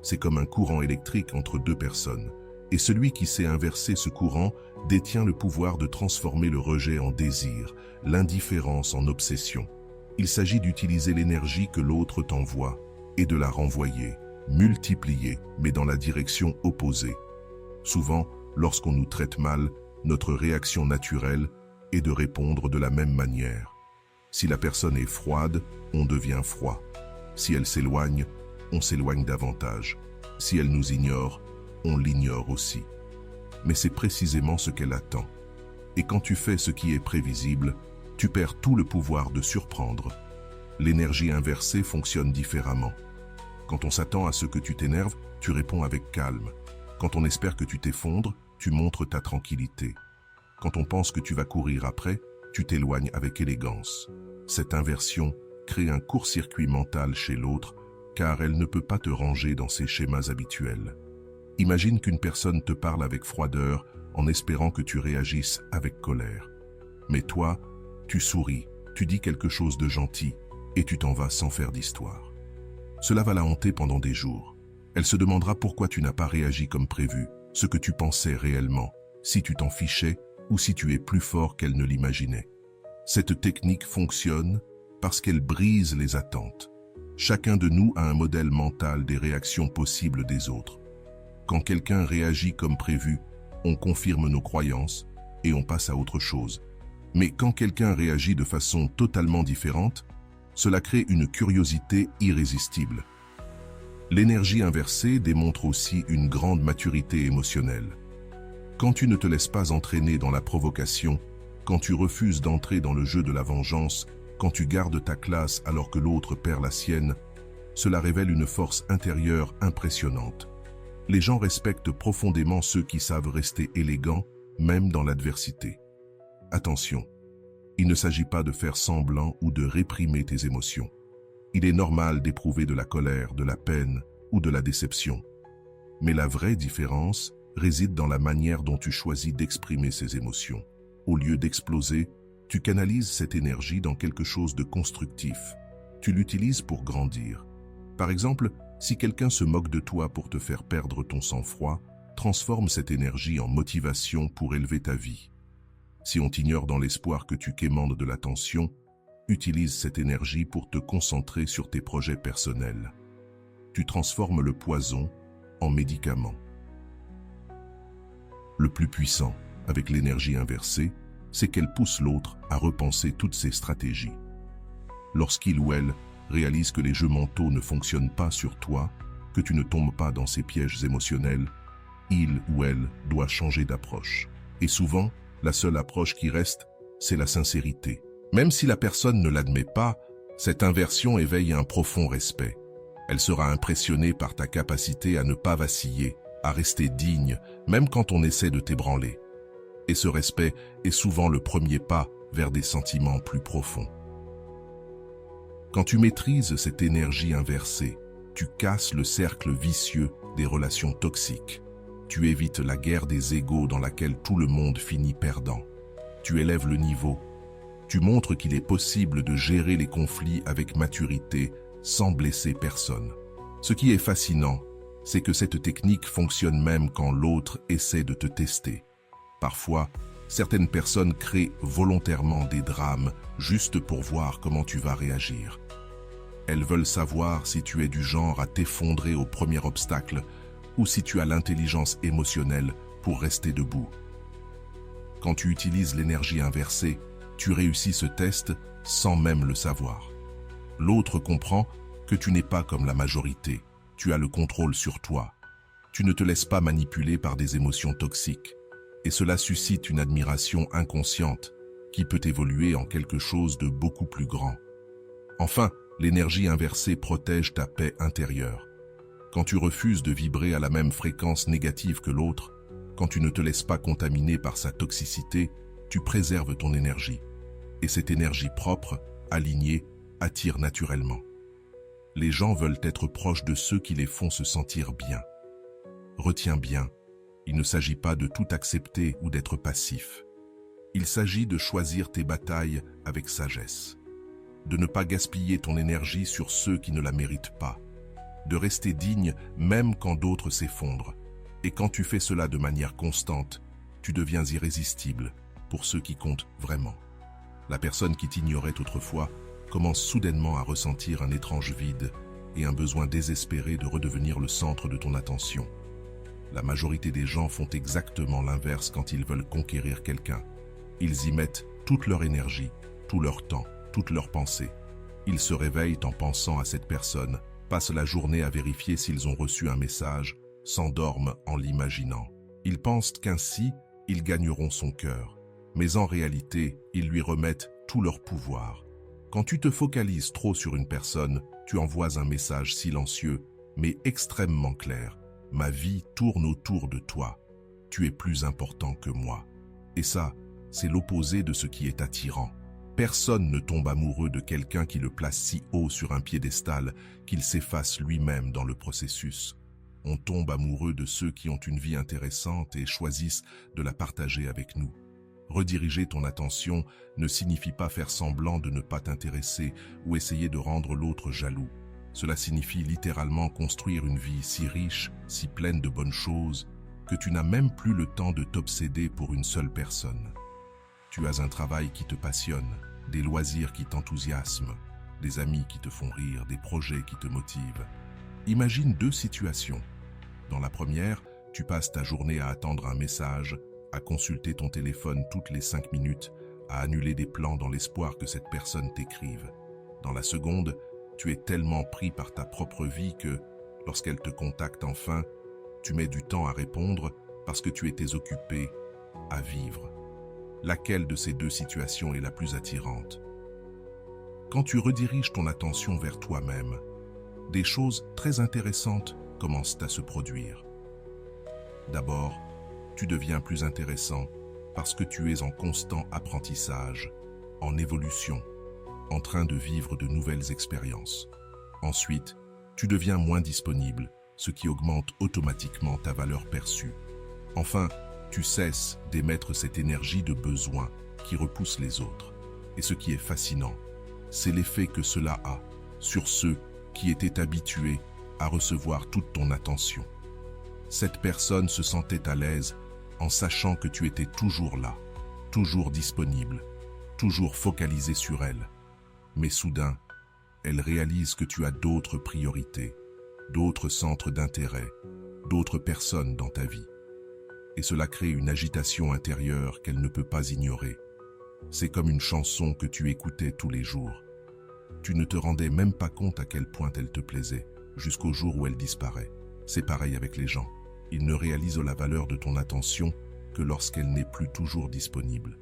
C'est comme un courant électrique entre deux personnes, et celui qui sait inverser ce courant détient le pouvoir de transformer le rejet en désir, l'indifférence en obsession. Il s'agit d'utiliser l'énergie que l'autre t'envoie et de la renvoyer, multiplier, mais dans la direction opposée. Souvent, lorsqu'on nous traite mal, notre réaction naturelle est de répondre de la même manière. Si la personne est froide, on devient froid. Si elle s'éloigne, on s'éloigne davantage. Si elle nous ignore, on l'ignore aussi. Mais c'est précisément ce qu'elle attend. Et quand tu fais ce qui est prévisible, tu perds tout le pouvoir de surprendre. L'énergie inversée fonctionne différemment. Quand on s'attend à ce que tu t'énerves, tu réponds avec calme. Quand on espère que tu t'effondres, tu montres ta tranquillité. Quand on pense que tu vas courir après, tu t'éloignes avec élégance. Cette inversion crée un court-circuit mental chez l'autre, car elle ne peut pas te ranger dans ses schémas habituels. Imagine qu'une personne te parle avec froideur en espérant que tu réagisses avec colère. Mais toi, tu souris, tu dis quelque chose de gentil et tu t'en vas sans faire d'histoire. Cela va la hanter pendant des jours. Elle se demandera pourquoi tu n'as pas réagi comme prévu, ce que tu pensais réellement, si tu t'en fichais ou si tu es plus fort qu'elle ne l'imaginait. Cette technique fonctionne parce qu'elle brise les attentes. Chacun de nous a un modèle mental des réactions possibles des autres. Quand quelqu'un réagit comme prévu, on confirme nos croyances et on passe à autre chose. Mais quand quelqu'un réagit de façon totalement différente, cela crée une curiosité irrésistible. L'énergie inversée démontre aussi une grande maturité émotionnelle. Quand tu ne te laisses pas entraîner dans la provocation, quand tu refuses d'entrer dans le jeu de la vengeance, quand tu gardes ta classe alors que l'autre perd la sienne, cela révèle une force intérieure impressionnante. Les gens respectent profondément ceux qui savent rester élégants, même dans l'adversité. Attention, Il ne s'agit pas de faire semblant ou de réprimer tes émotions. Il est normal d'éprouver de la colère, de la peine ou de la déception. Mais la vraie différence réside dans la manière dont tu choisis d'exprimer ces émotions. Au lieu d'exploser, tu canalises cette énergie dans quelque chose de constructif. Tu l'utilises pour grandir. Par exemple, si quelqu'un se moque de toi pour te faire perdre ton sang-froid, transforme cette énergie en motivation pour élever ta vie. Si on t'ignore dans l'espoir que tu quémandes de l'attention, utilise cette énergie pour te concentrer sur tes projets personnels. Tu transformes le poison en médicament. Le plus puissant, avec l'énergie inversée, c'est qu'elle pousse l'autre à repenser toutes ses stratégies. Lorsqu'il ou elle réalise que les jeux mentaux ne fonctionnent pas sur toi, que tu ne tombes pas dans ces pièges émotionnels, il ou elle doit changer d'approche. Et souvent, la seule approche qui reste, c'est la sincérité. Même si la personne ne l'admet pas, cette inversion éveille un profond respect. Elle sera impressionnée par ta capacité à ne pas vaciller, à rester digne, même quand on essaie de t'ébranler. Et ce respect est souvent le premier pas vers des sentiments plus profonds. Quand tu maîtrises cette énergie inversée, tu casses le cercle vicieux des relations toxiques. Tu évites la guerre des égos dans laquelle tout le monde finit perdant. Tu élèves le niveau. Tu montres qu'il est possible de gérer les conflits avec maturité sans blesser personne. Ce qui est fascinant, c'est que cette technique fonctionne même quand l'autre essaie de te tester. Parfois, certaines personnes créent volontairement des drames juste pour voir comment tu vas réagir. Elles veulent savoir si tu es du genre à t'effondrer au premier obstacle ou si tu as l'intelligence émotionnelle pour rester debout. Quand tu utilises l'énergie inversée, tu réussis ce test sans même le savoir. L'autre comprend que tu n'es pas comme la majorité, tu as le contrôle sur toi. Tu ne te laisses pas manipuler par des émotions toxiques. Et cela suscite une admiration inconsciente qui peut évoluer en quelque chose de beaucoup plus grand. Enfin, l'énergie inversée protège ta paix intérieure. Quand tu refuses de vibrer à la même fréquence négative que l'autre, quand tu ne te laisses pas contaminer par sa toxicité, tu préserves ton énergie. Et cette énergie propre, alignée, attire naturellement. Les gens veulent être proches de ceux qui les font se sentir bien. Retiens bien, il ne s'agit pas de tout accepter ou d'être passif. Il s'agit de choisir tes batailles avec sagesse. De ne pas gaspiller ton énergie sur ceux qui ne la méritent pas. De rester digne même quand d'autres s'effondrent. Et quand tu fais cela de manière constante, tu deviens irrésistible pour ceux qui comptent vraiment. La personne qui t'ignorait autrefois commence soudainement à ressentir un étrange vide et un besoin désespéré de redevenir le centre de ton attention. La majorité des gens font exactement l'inverse quand ils veulent conquérir quelqu'un. Ils y mettent toute leur énergie, tout leur temps, toute leur pensée. Ils se réveillent en pensant à cette personne, passent la journée à vérifier s'ils ont reçu un message, s'endorment en l'imaginant. Ils pensent qu'ainsi, ils gagneront son cœur. Mais en réalité, ils lui remettent tout leur pouvoir. Quand tu te focalises trop sur une personne, tu envoies un message silencieux, mais extrêmement clair. Ma vie tourne autour de toi. Tu es plus important que moi. Et ça, c'est l'opposé de ce qui est attirant. Personne ne tombe amoureux de quelqu'un qui le place si haut sur un piédestal qu'il s'efface lui-même dans le processus. On tombe amoureux de ceux qui ont une vie intéressante et choisissent de la partager avec nous. Rediriger ton attention ne signifie pas faire semblant de ne pas t'intéresser ou essayer de rendre l'autre jaloux. Cela signifie littéralement construire une vie si riche, si pleine de bonnes choses, que tu n'as même plus le temps de t'obséder pour une seule personne. Tu as un travail qui te passionne, des loisirs qui t'enthousiasment, des amis qui te font rire, des projets qui te motivent. Imagine deux situations. Dans la première, tu passes ta journée à attendre un message, à consulter ton téléphone toutes les 5 minutes, à annuler des plans dans l'espoir que cette personne t'écrive. Dans la seconde, tu es tellement pris par ta propre vie que, lorsqu'elle te contacte enfin, tu mets du temps à répondre parce que tu étais occupé à vivre. Laquelle de ces deux situations est la plus attirante? Quand tu rediriges ton attention vers toi-même, des choses très intéressantes commencent à se produire. D'abord, tu deviens plus intéressant parce que tu es en constant apprentissage. en évolution, en train de vivre de nouvelles expériences. Ensuite, tu deviens moins disponible, ce qui augmente automatiquement ta valeur perçue. Enfin, tu cesses d'émettre cette énergie de besoin qui repousse les autres. Et ce qui est fascinant, c'est l'effet que cela a sur ceux qui étaient habitués à recevoir toute ton attention. Cette personne se sentait à l'aise en sachant que tu étais toujours là, toujours disponible, toujours focalisé sur elle. Mais soudain, elle réalise que tu as d'autres priorités, d'autres centres d'intérêt, d'autres personnes dans ta vie. Et cela crée une agitation intérieure qu'elle ne peut pas ignorer. C'est comme une chanson que tu écoutais tous les jours. Tu ne te rendais même pas compte à quel point elle te plaisait, jusqu'au jour où elle disparaît. C'est pareil avec les gens. Ils ne réalisent la valeur de ton attention que lorsqu'elle n'est plus toujours disponible.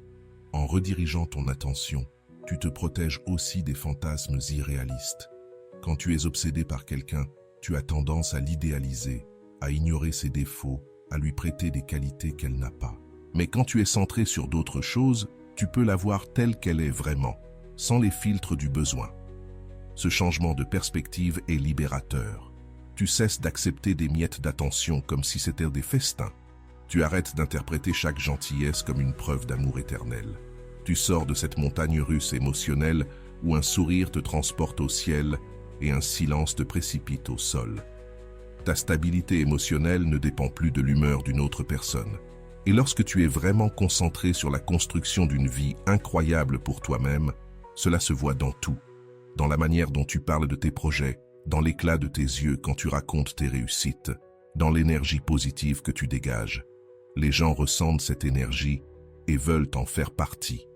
En redirigeant ton attention, tu te protèges aussi des fantasmes irréalistes. Quand tu es obsédé par quelqu'un, tu as tendance à l'idéaliser, à ignorer ses défauts, à lui prêter des qualités qu'elle n'a pas. Mais quand tu es centré sur d'autres choses, tu peux la voir telle qu'elle est vraiment, sans les filtres du besoin. Ce changement de perspective est libérateur. Tu cesses d'accepter des miettes d'attention comme si c'était des festins. Tu arrêtes d'interpréter chaque gentillesse comme une preuve d'amour éternel. Tu sors de cette montagne russe émotionnelle où un sourire te transporte au ciel et un silence te précipite au sol. Ta stabilité émotionnelle ne dépend plus de l'humeur d'une autre personne. Et lorsque tu es vraiment concentré sur la construction d'une vie incroyable pour toi-même, cela se voit dans tout. Dans la manière dont tu parles de tes projets, dans l'éclat de tes yeux quand tu racontes tes réussites, dans l'énergie positive que tu dégages. Les gens ressentent cette énergie et veulent en faire partie.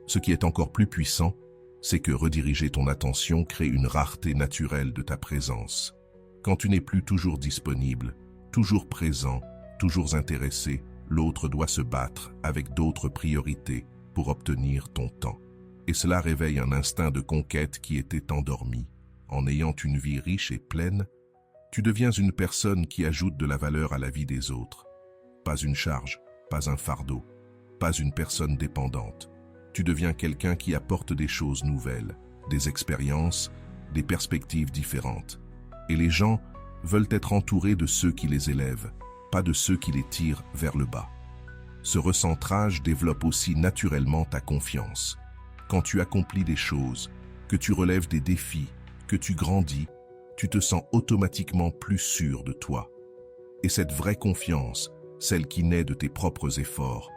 Ce qui est encore plus puissant, c'est que rediriger ton attention crée une rareté naturelle de ta présence. Quand tu n'es plus toujours disponible, toujours présent, toujours intéressé, l'autre doit se battre avec d'autres priorités pour obtenir ton temps. Et cela réveille un instinct de conquête qui était endormi. En ayant une vie riche et pleine, tu deviens une personne qui ajoute de la valeur à la vie des autres. Pas une charge, pas un fardeau, pas une personne dépendante. Tu deviens quelqu'un qui apporte des choses nouvelles, des expériences, des perspectives différentes. Et les gens veulent être entourés de ceux qui les élèvent, pas de ceux qui les tirent vers le bas. Ce recentrage développe aussi naturellement ta confiance. Quand tu accomplis des choses, que tu relèves des défis, que tu grandis, tu te sens automatiquement plus sûr de toi. Et cette vraie confiance, celle qui naît de tes propres efforts,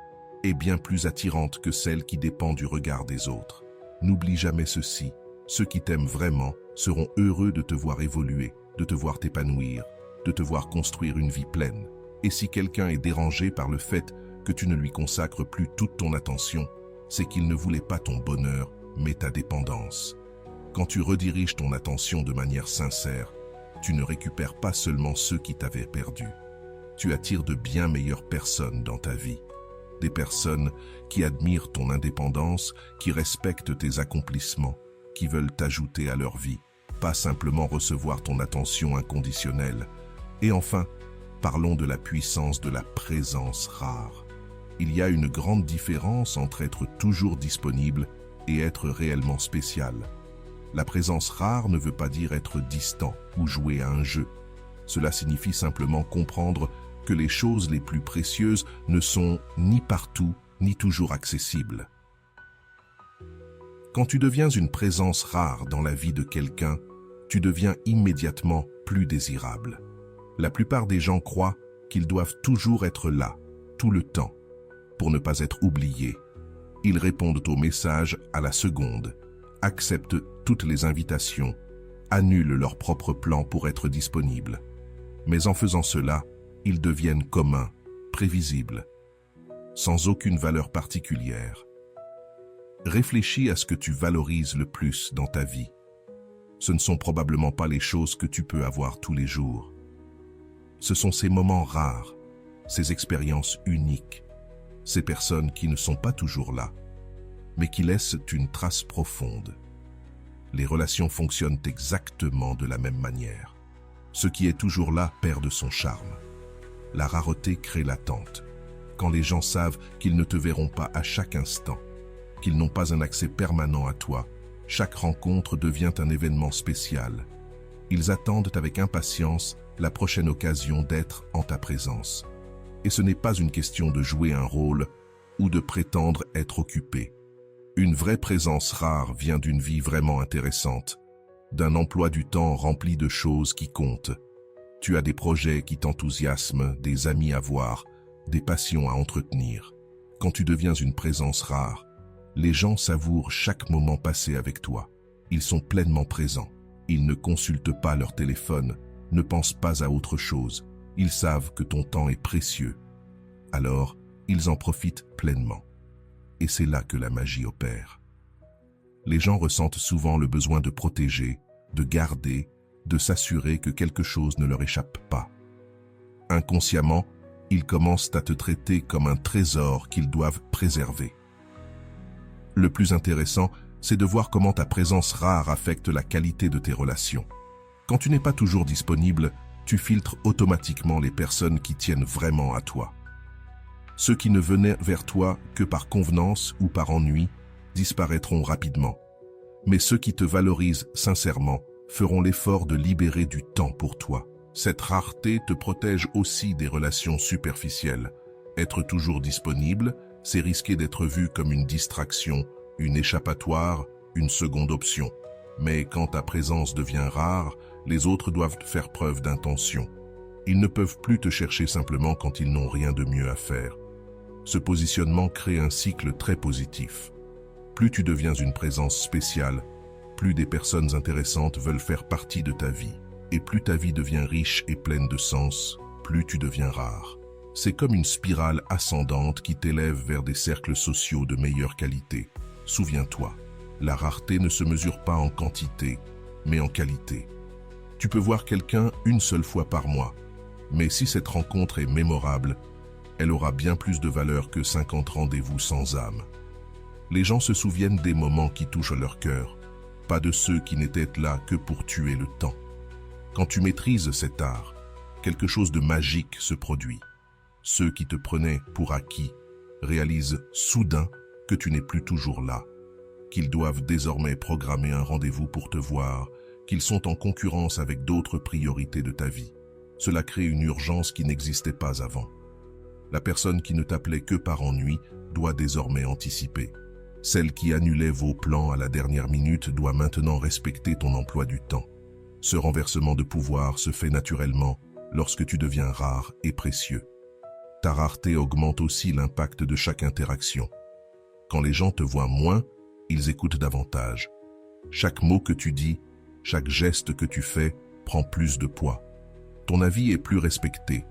est bien plus attirante que celle qui dépend du regard des autres. N'oublie jamais ceci, ceux qui t'aiment vraiment seront heureux de te voir évoluer, de te voir t'épanouir, de te voir construire une vie pleine. Et si quelqu'un est dérangé par le fait que tu ne lui consacres plus toute ton attention, c'est qu'il ne voulait pas ton bonheur, mais ta dépendance. Quand tu rediriges ton attention de manière sincère, tu ne récupères pas seulement ceux qui t'avaient perdu. Tu attires de bien meilleures personnes dans ta vie. Des personnes qui admirent ton indépendance, qui respectent tes accomplissements, qui veulent t'ajouter à leur vie, pas simplement recevoir ton attention inconditionnelle. Et enfin, parlons de la puissance de la présence rare. Il y a une grande différence entre être toujours disponible et être réellement spécial. La présence rare ne veut pas dire être distant ou jouer à un jeu. Cela signifie simplement comprendre que les choses les plus précieuses ne sont ni partout, ni toujours accessibles. Quand tu deviens une présence rare dans la vie de quelqu'un, tu deviens immédiatement plus désirable. La plupart des gens croient qu'ils doivent toujours être là, tout le temps, pour ne pas être oubliés. Ils répondent aux messages à la seconde, acceptent toutes les invitations, annulent leurs propres plans pour être disponibles. Mais en faisant cela, ils deviennent communs, prévisibles, sans aucune valeur particulière. Réfléchis à ce que tu valorises le plus dans ta vie. Ce ne sont probablement pas les choses que tu peux avoir tous les jours. Ce sont ces moments rares, ces expériences uniques, ces personnes qui ne sont pas toujours là, mais qui laissent une trace profonde. Les relations fonctionnent exactement de la même manière. Ce qui est toujours là perd de son charme. La rareté crée l'attente. Quand les gens savent qu'ils ne te verront pas à chaque instant, qu'ils n'ont pas un accès permanent à toi. Chaque rencontre devient un événement spécial. Ils attendent avec impatience la prochaine occasion d'être en ta présence. Et ce n'est pas une question de jouer un rôle ou de prétendre être occupé. Une vraie présence rare vient d'une vie vraiment intéressante, d'un emploi du temps rempli de choses qui comptent. Tu as des projets qui t'enthousiasment, des amis à voir, des passions à entretenir. Quand tu deviens une présence rare, les gens savourent chaque moment passé avec toi. Ils sont pleinement présents. Ils ne consultent pas leur téléphone, ne pensent pas à autre chose. Ils savent que ton temps est précieux. Alors, ils en profitent pleinement. Et c'est là que la magie opère. Les gens ressentent souvent le besoin de protéger, de garder, de s'assurer que quelque chose ne leur échappe pas. Inconsciemment, ils commencent à te traiter comme un trésor qu'ils doivent préserver. Le plus intéressant, c'est de voir comment ta présence rare affecte la qualité de tes relations. Quand tu n'es pas toujours disponible, tu filtres automatiquement les personnes qui tiennent vraiment à toi. Ceux qui ne venaient vers toi que par convenance ou par ennui disparaîtront rapidement. Mais ceux qui te valorisent sincèrement feront l'effort de libérer du temps pour toi. Cette rareté te protège aussi des relations superficielles. Être toujours disponible, c'est risquer d'être vu comme une distraction, une échappatoire, une seconde option. Mais quand ta présence devient rare, les autres doivent faire preuve d'intention. Ils ne peuvent plus te chercher simplement quand ils n'ont rien de mieux à faire. Ce positionnement crée un cycle très positif. Plus tu deviens une présence spéciale, plus des personnes intéressantes veulent faire partie de ta vie. Et plus ta vie devient riche et pleine de sens, plus tu deviens rare. C'est comme une spirale ascendante qui t'élève vers des cercles sociaux de meilleure qualité. Souviens-toi, la rareté ne se mesure pas en quantité, mais en qualité. Tu peux voir quelqu'un une seule fois par mois, mais si cette rencontre est mémorable, elle aura bien plus de valeur que 50 rendez-vous sans âme. Les gens se souviennent des moments qui touchent leur cœur, pas de ceux qui n'étaient là que pour tuer le temps. Quand tu maîtrises cet art, quelque chose de magique se produit. Ceux qui te prenaient pour acquis réalisent soudain que tu n'es plus toujours là, qu'ils doivent désormais programmer un rendez-vous pour te voir, qu'ils sont en concurrence avec d'autres priorités de ta vie. Cela crée une urgence qui n'existait pas avant. La personne qui ne t'appelait que par ennui doit désormais anticiper. Celle qui annulait vos plans à la dernière minute doit maintenant respecter ton emploi du temps. Ce renversement de pouvoir se fait naturellement lorsque tu deviens rare et précieux. Ta rareté augmente aussi l'impact de chaque interaction. Quand les gens te voient moins, ils écoutent davantage. Chaque mot que tu dis, chaque geste que tu fais prend plus de poids. Ton avis est plus respecté.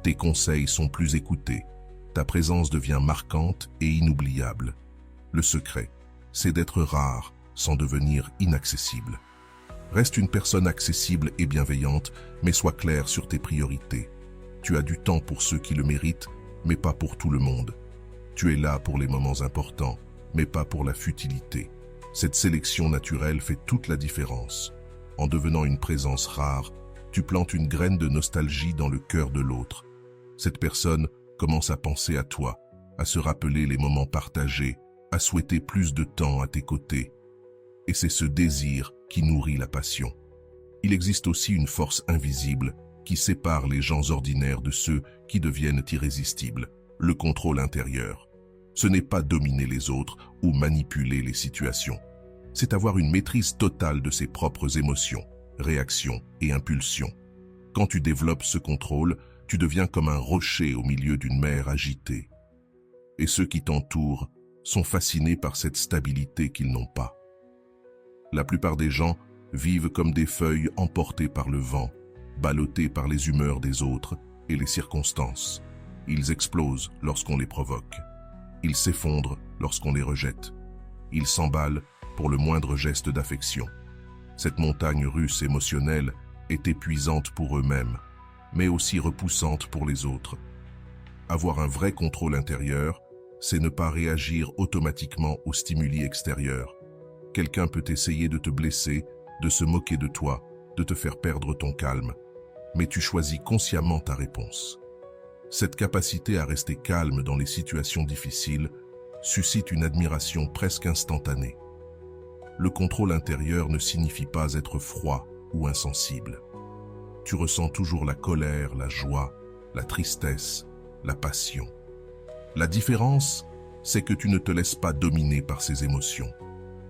Tes conseils sont plus écoutés. Ta présence devient marquante et inoubliable. Le secret, c'est d'être rare sans devenir inaccessible. Reste une personne accessible et bienveillante, mais sois clair sur tes priorités. Tu as du temps pour ceux qui le méritent, mais pas pour tout le monde. Tu es là pour les moments importants, mais pas pour la futilité. Cette sélection naturelle fait toute la différence. En devenant une présence rare, tu plantes une graine de nostalgie dans le cœur de l'autre. Cette personne commence à penser à toi, à se rappeler les moments partagés, à souhaiter plus de temps à tes côtés. Et c'est ce désir qui nourrit la passion. Il existe aussi une force invisible qui sépare les gens ordinaires de ceux qui deviennent irrésistibles, le contrôle intérieur. Ce n'est pas dominer les autres ou manipuler les situations. C'est avoir une maîtrise totale de ses propres émotions, réactions et impulsions. Quand tu développes ce contrôle, tu deviens comme un rocher au milieu d'une mer agitée. Et ceux qui t'entourent sont fascinés par cette stabilité qu'ils n'ont pas. La plupart des gens vivent comme des feuilles emportées par le vent, ballottées par les humeurs des autres et les circonstances. Ils explosent lorsqu'on les provoque. Ils s'effondrent lorsqu'on les rejette. Ils s'emballent pour le moindre geste d'affection. Cette montagne russe émotionnelle est épuisante pour eux-mêmes, mais aussi repoussante pour les autres. Avoir un vrai contrôle intérieur, c'est ne pas réagir automatiquement aux stimuli extérieurs. Quelqu'un peut essayer de te blesser, de se moquer de toi, de te faire perdre ton calme, mais tu choisis consciemment ta réponse. Cette capacité à rester calme dans les situations difficiles suscite une admiration presque instantanée. Le contrôle intérieur ne signifie pas être froid ou insensible. Tu ressens toujours la colère, la joie, la tristesse, la passion. La différence, c'est que tu ne te laisses pas dominer par ces émotions.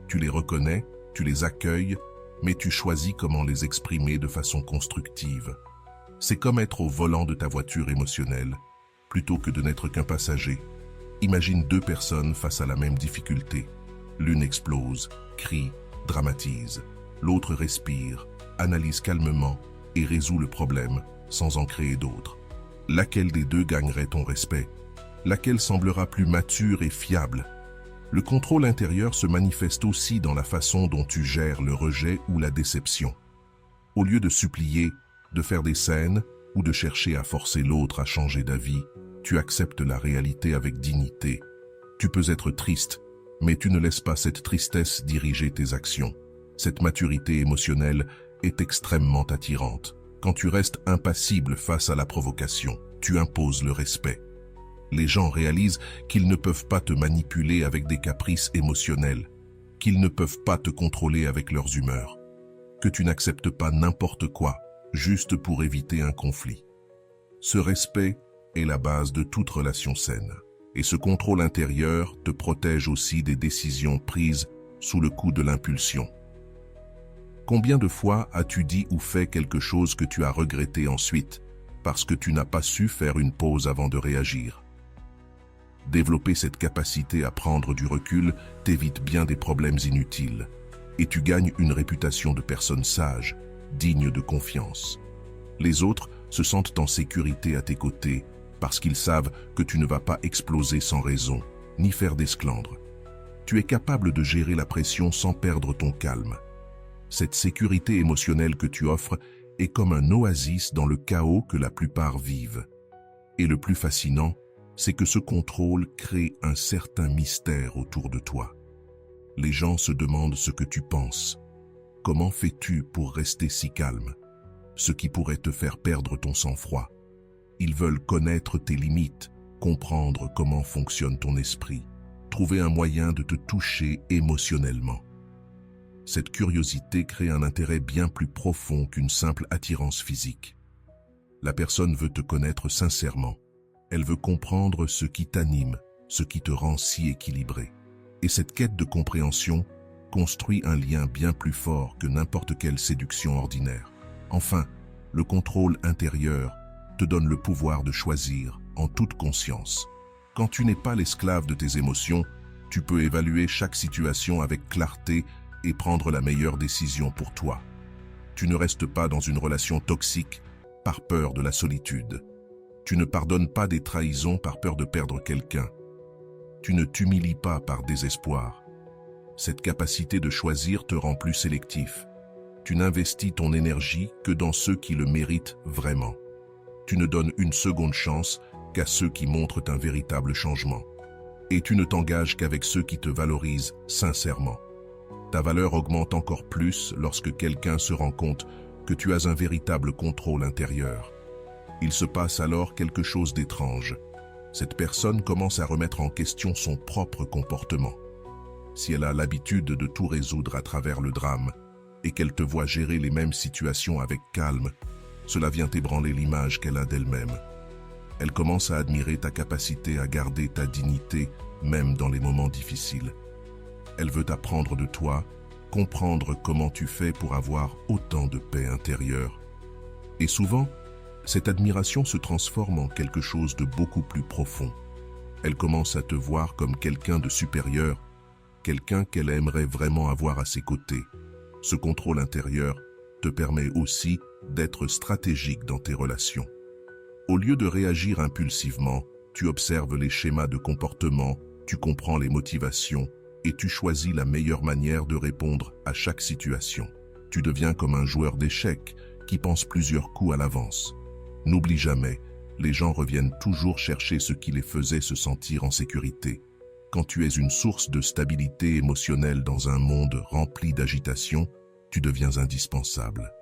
Tu les reconnais, tu les accueilles, mais tu choisis comment les exprimer de façon constructive. C'est comme être au volant de ta voiture émotionnelle, plutôt que de n'être qu'un passager. Imagine deux personnes face à la même difficulté. L'une explose, crie, dramatise. L'autre respire, analyse calmement et résout le problème sans en créer d'autres. Laquelle des deux gagnerait ton respect? Laquelle semblera plus mature et fiable? Le contrôle intérieur se manifeste aussi dans la façon dont tu gères le rejet ou la déception. Au lieu de supplier, de faire des scènes ou de chercher à forcer l'autre à changer d'avis, tu acceptes la réalité avec dignité. Tu peux être triste, mais tu ne laisses pas cette tristesse diriger tes actions. Cette maturité émotionnelle est extrêmement attirante. Quand tu restes impassible face à la provocation, tu imposes le respect. Les gens réalisent qu'ils ne peuvent pas te manipuler avec des caprices émotionnels, qu'ils ne peuvent pas te contrôler avec leurs humeurs, que tu n'acceptes pas n'importe quoi, juste pour éviter un conflit. Ce respect est la base de toute relation saine, et ce contrôle intérieur te protège aussi des décisions prises sous le coup de l'impulsion. Combien de fois as-tu dit ou fait quelque chose que tu as regretté ensuite parce que tu n'as pas su faire une pause avant de réagir? Développer cette capacité à prendre du recul t'évite bien des problèmes inutiles et tu gagnes une réputation de personne sage, digne de confiance. Les autres se sentent en sécurité à tes côtés parce qu'ils savent que tu ne vas pas exploser sans raison, ni faire d'esclandre. Tu es capable de gérer la pression sans perdre ton calme. Cette sécurité émotionnelle que tu offres est comme un oasis dans le chaos que la plupart vivent. Et le plus fascinant, c'est que ce contrôle crée un certain mystère autour de toi. Les gens se demandent ce que tu penses. Comment fais-tu pour rester si calme? Ce qui pourrait te faire perdre ton sang-froid. Ils veulent connaître tes limites, comprendre comment fonctionne ton esprit, trouver un moyen de te toucher émotionnellement. Cette curiosité crée un intérêt bien plus profond qu'une simple attirance physique. La personne veut te connaître sincèrement. Elle veut comprendre ce qui t'anime, ce qui te rend si équilibré. Et cette quête de compréhension construit un lien bien plus fort que n'importe quelle séduction ordinaire. Enfin, le contrôle intérieur te donne le pouvoir de choisir en toute conscience. Quand tu n'es pas l'esclave de tes émotions, tu peux évaluer chaque situation avec clarté et prendre la meilleure décision pour toi. Tu ne restes pas dans une relation toxique par peur de la solitude. Tu ne pardonnes pas des trahisons par peur de perdre quelqu'un. Tu ne t'humilies pas par désespoir. Cette capacité de choisir te rend plus sélectif. Tu n'investis ton énergie que dans ceux qui le méritent vraiment. Tu ne donnes une seconde chance qu'à ceux qui montrent un véritable changement. Et tu ne t'engages qu'avec ceux qui te valorisent sincèrement. Ta valeur augmente encore plus lorsque quelqu'un se rend compte que tu as un véritable contrôle intérieur. Il se passe alors quelque chose d'étrange. Cette personne commence à remettre en question son propre comportement. Si elle a l'habitude de tout résoudre à travers le drame et qu'elle te voit gérer les mêmes situations avec calme, cela vient ébranler l'image qu'elle a d'elle-même. Elle commence à admirer ta capacité à garder ta dignité, même dans les moments difficiles. Elle veut apprendre de toi, comprendre comment tu fais pour avoir autant de paix intérieure. Et souvent, cette admiration se transforme en quelque chose de beaucoup plus profond. Elle commence à te voir comme quelqu'un de supérieur, quelqu'un qu'elle aimerait vraiment avoir à ses côtés. Ce contrôle intérieur te permet aussi d'être stratégique dans tes relations. Au lieu de réagir impulsivement, tu observes les schémas de comportement, tu comprends les motivations et tu choisis la meilleure manière de répondre à chaque situation. Tu deviens comme un joueur d'échecs qui pense plusieurs coups à l'avance. N'oublie jamais, les gens reviennent toujours chercher ce qui les faisait se sentir en sécurité. Quand tu es une source de stabilité émotionnelle dans un monde rempli d'agitation, tu deviens indispensable.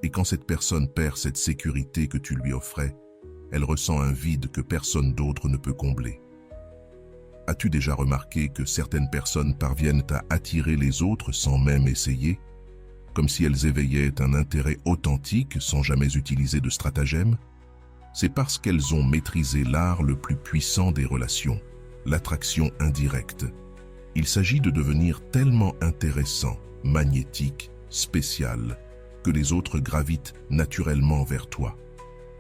Et quand cette personne perd cette sécurité que tu lui offrais, elle ressent un vide que personne d'autre ne peut combler. As-tu déjà remarqué que certaines personnes parviennent à attirer les autres sans même essayer, comme si elles éveillaient un intérêt authentique sans jamais utiliser de stratagème? C'est parce qu'elles ont maîtrisé l'art le plus puissant des relations, l'attraction indirecte. Il s'agit de devenir tellement intéressant, magnétique, spécial, que les autres gravitent naturellement vers toi.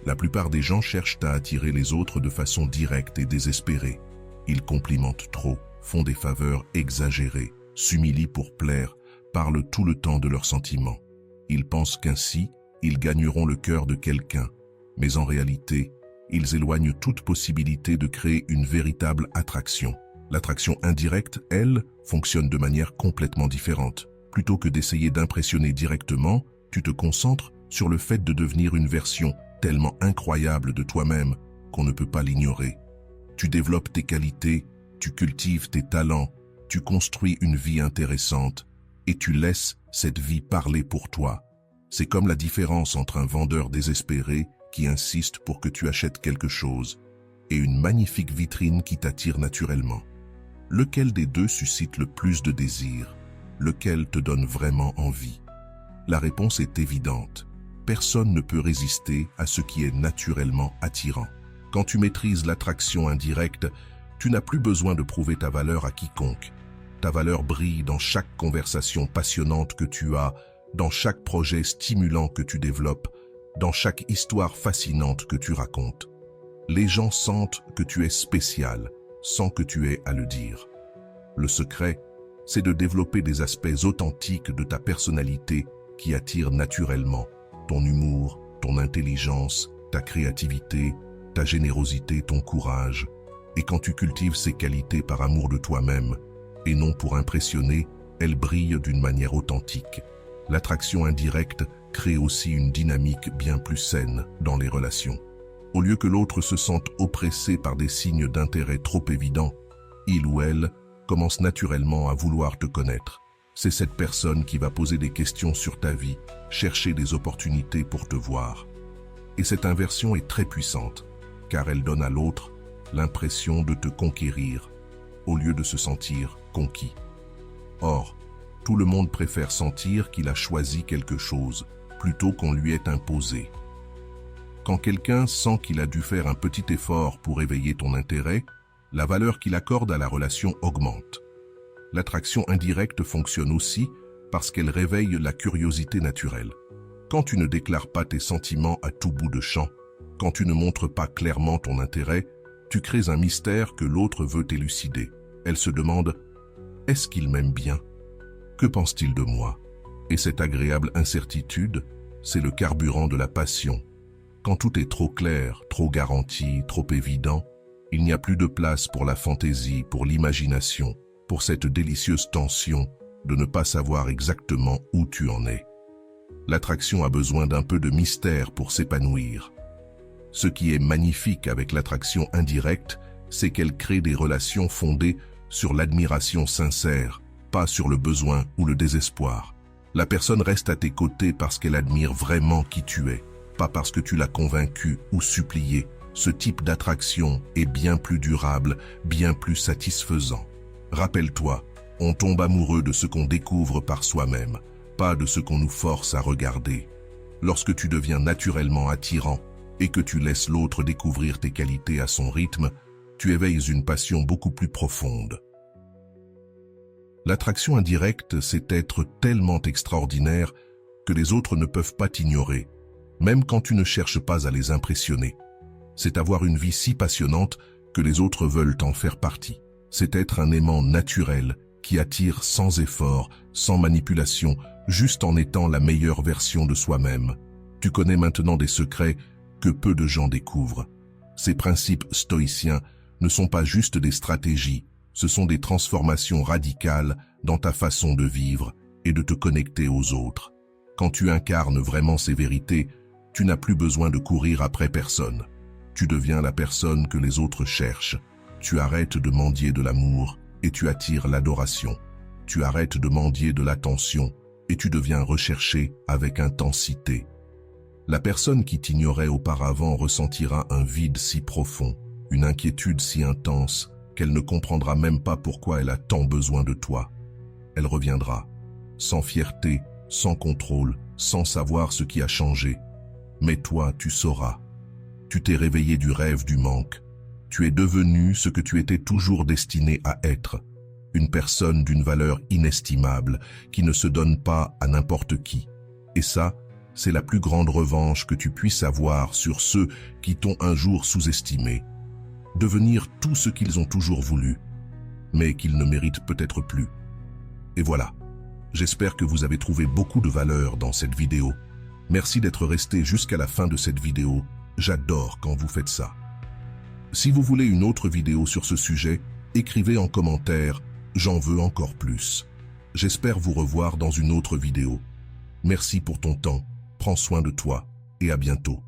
La plupart des gens cherchent à attirer les autres de façon directe et désespérée. Ils complimentent trop, font des faveurs exagérées, s'humilient pour plaire, parlent tout le temps de leurs sentiments. Ils pensent qu'ainsi, ils gagneront le cœur de quelqu'un, mais en réalité, ils éloignent toute possibilité de créer une véritable attraction. L'attraction indirecte, elle, fonctionne de manière complètement différente. Plutôt que d'essayer d'impressionner directement, tu te concentres sur le fait de devenir une version tellement incroyable de toi-même qu'on ne peut pas l'ignorer. Tu développes tes qualités, tu cultives tes talents, tu construis une vie intéressante et tu laisses cette vie parler pour toi. C'est comme la différence entre un vendeur désespéré qui insiste pour que tu achètes quelque chose et une magnifique vitrine qui t'attire naturellement. Lequel des deux suscite le plus de désir? Lequel te donne vraiment envie? La réponse est évidente. Personne ne peut résister à ce qui est naturellement attirant. Quand tu maîtrises l'attraction indirecte, tu n'as plus besoin de prouver ta valeur à quiconque. Ta valeur brille dans chaque conversation passionnante que tu as, dans chaque projet stimulant que tu développes, dans chaque histoire fascinante que tu racontes. Les gens sentent que tu es spécial, sans que tu aies à le dire. Le secret, c'est de développer des aspects authentiques de ta personnalité qui attirent naturellement. Ton humour, ton intelligence, ta créativité, ta générosité, ton courage. Et quand tu cultives ces qualités par amour de toi-même, et non pour impressionner, elles brillent d'une manière authentique. L'attraction indirecte crée aussi une dynamique bien plus saine dans les relations. Au lieu que l'autre se sente oppressé par des signes d'intérêt trop évidents, il ou elle commence naturellement à vouloir te connaître. C'est cette personne qui va poser des questions sur ta vie, chercher des opportunités pour te voir. Et cette inversion est très puissante, car elle donne à l'autre l'impression de te conquérir, au lieu de se sentir conquis. Or, tout le monde préfère sentir qu'il a choisi quelque chose, plutôt qu'on lui ait imposé. Quand quelqu'un sent qu'il a dû faire un petit effort pour éveiller ton intérêt, la valeur qu'il accorde à la relation augmente. L'attraction indirecte fonctionne aussi parce qu'elle réveille la curiosité naturelle. Quand tu ne déclares pas tes sentiments à tout bout de champ, quand tu ne montres pas clairement ton intérêt, tu crées un mystère que l'autre veut élucider. Elle se demande « Est-ce qu'il m'aime bien? Que pense-t-il de moi ?» Et cette agréable incertitude, c'est le carburant de la passion. Quand tout est trop clair, trop garanti, trop évident, il n'y a plus de place pour la fantaisie, pour l'imagination, pour cette délicieuse tension de ne pas savoir exactement où tu en es. L'attraction a besoin d'un peu de mystère pour s'épanouir. Ce qui est magnifique avec l'attraction indirecte, c'est qu'elle crée des relations fondées sur l'admiration sincère, pas sur le besoin ou le désespoir. La personne reste à tes côtés parce qu'elle admire vraiment qui tu es, pas parce que tu l'as convaincu ou supplié. Ce type d'attraction est bien plus durable, bien plus satisfaisant. Rappelle-toi, on tombe amoureux de ce qu'on découvre par soi-même, pas de ce qu'on nous force à regarder. Lorsque tu deviens naturellement attirant et que tu laisses l'autre découvrir tes qualités à son rythme, tu éveilles une passion beaucoup plus profonde. L'attraction indirecte, c'est être tellement extraordinaire que les autres ne peuvent pas t'ignorer, même quand tu ne cherches pas à les impressionner. C'est avoir une vie si passionnante que les autres veulent en faire partie. C'est être un aimant naturel qui attire sans effort, sans manipulation, juste en étant la meilleure version de soi-même. Tu connais maintenant des secrets que peu de gens découvrent. Ces principes stoïciens ne sont pas juste des stratégies, ce sont des transformations radicales dans ta façon de vivre et de te connecter aux autres. Quand tu incarnes vraiment ces vérités, tu n'as plus besoin de courir après personne. Tu deviens la personne que les autres cherchent. Tu arrêtes de mendier de l'amour et tu attires l'adoration. Tu arrêtes de mendier de l'attention et tu deviens recherché avec intensité. La personne qui t'ignorait auparavant ressentira un vide si profond, une inquiétude si intense, qu'elle ne comprendra même pas pourquoi elle a tant besoin de toi. Elle reviendra, sans fierté, sans contrôle, sans savoir ce qui a changé. Mais toi, tu sauras. Tu t'es réveillé du rêve du manque. Tu es devenu ce que tu étais toujours destiné à être. Une personne d'une valeur inestimable, qui ne se donne pas à n'importe qui. Et ça, c'est la plus grande revanche que tu puisses avoir sur ceux qui t'ont un jour sous-estimé. Devenir tout ce qu'ils ont toujours voulu, mais qu'ils ne méritent peut-être plus. Et voilà, j'espère que vous avez trouvé beaucoup de valeur dans cette vidéo. Merci d'être resté jusqu'à la fin de cette vidéo, j'adore quand vous faites ça. Si vous voulez une autre vidéo sur ce sujet, écrivez en commentaire « J'en veux encore plus ». J'espère vous revoir dans une autre vidéo. Merci pour ton temps, prends soin de toi et à bientôt.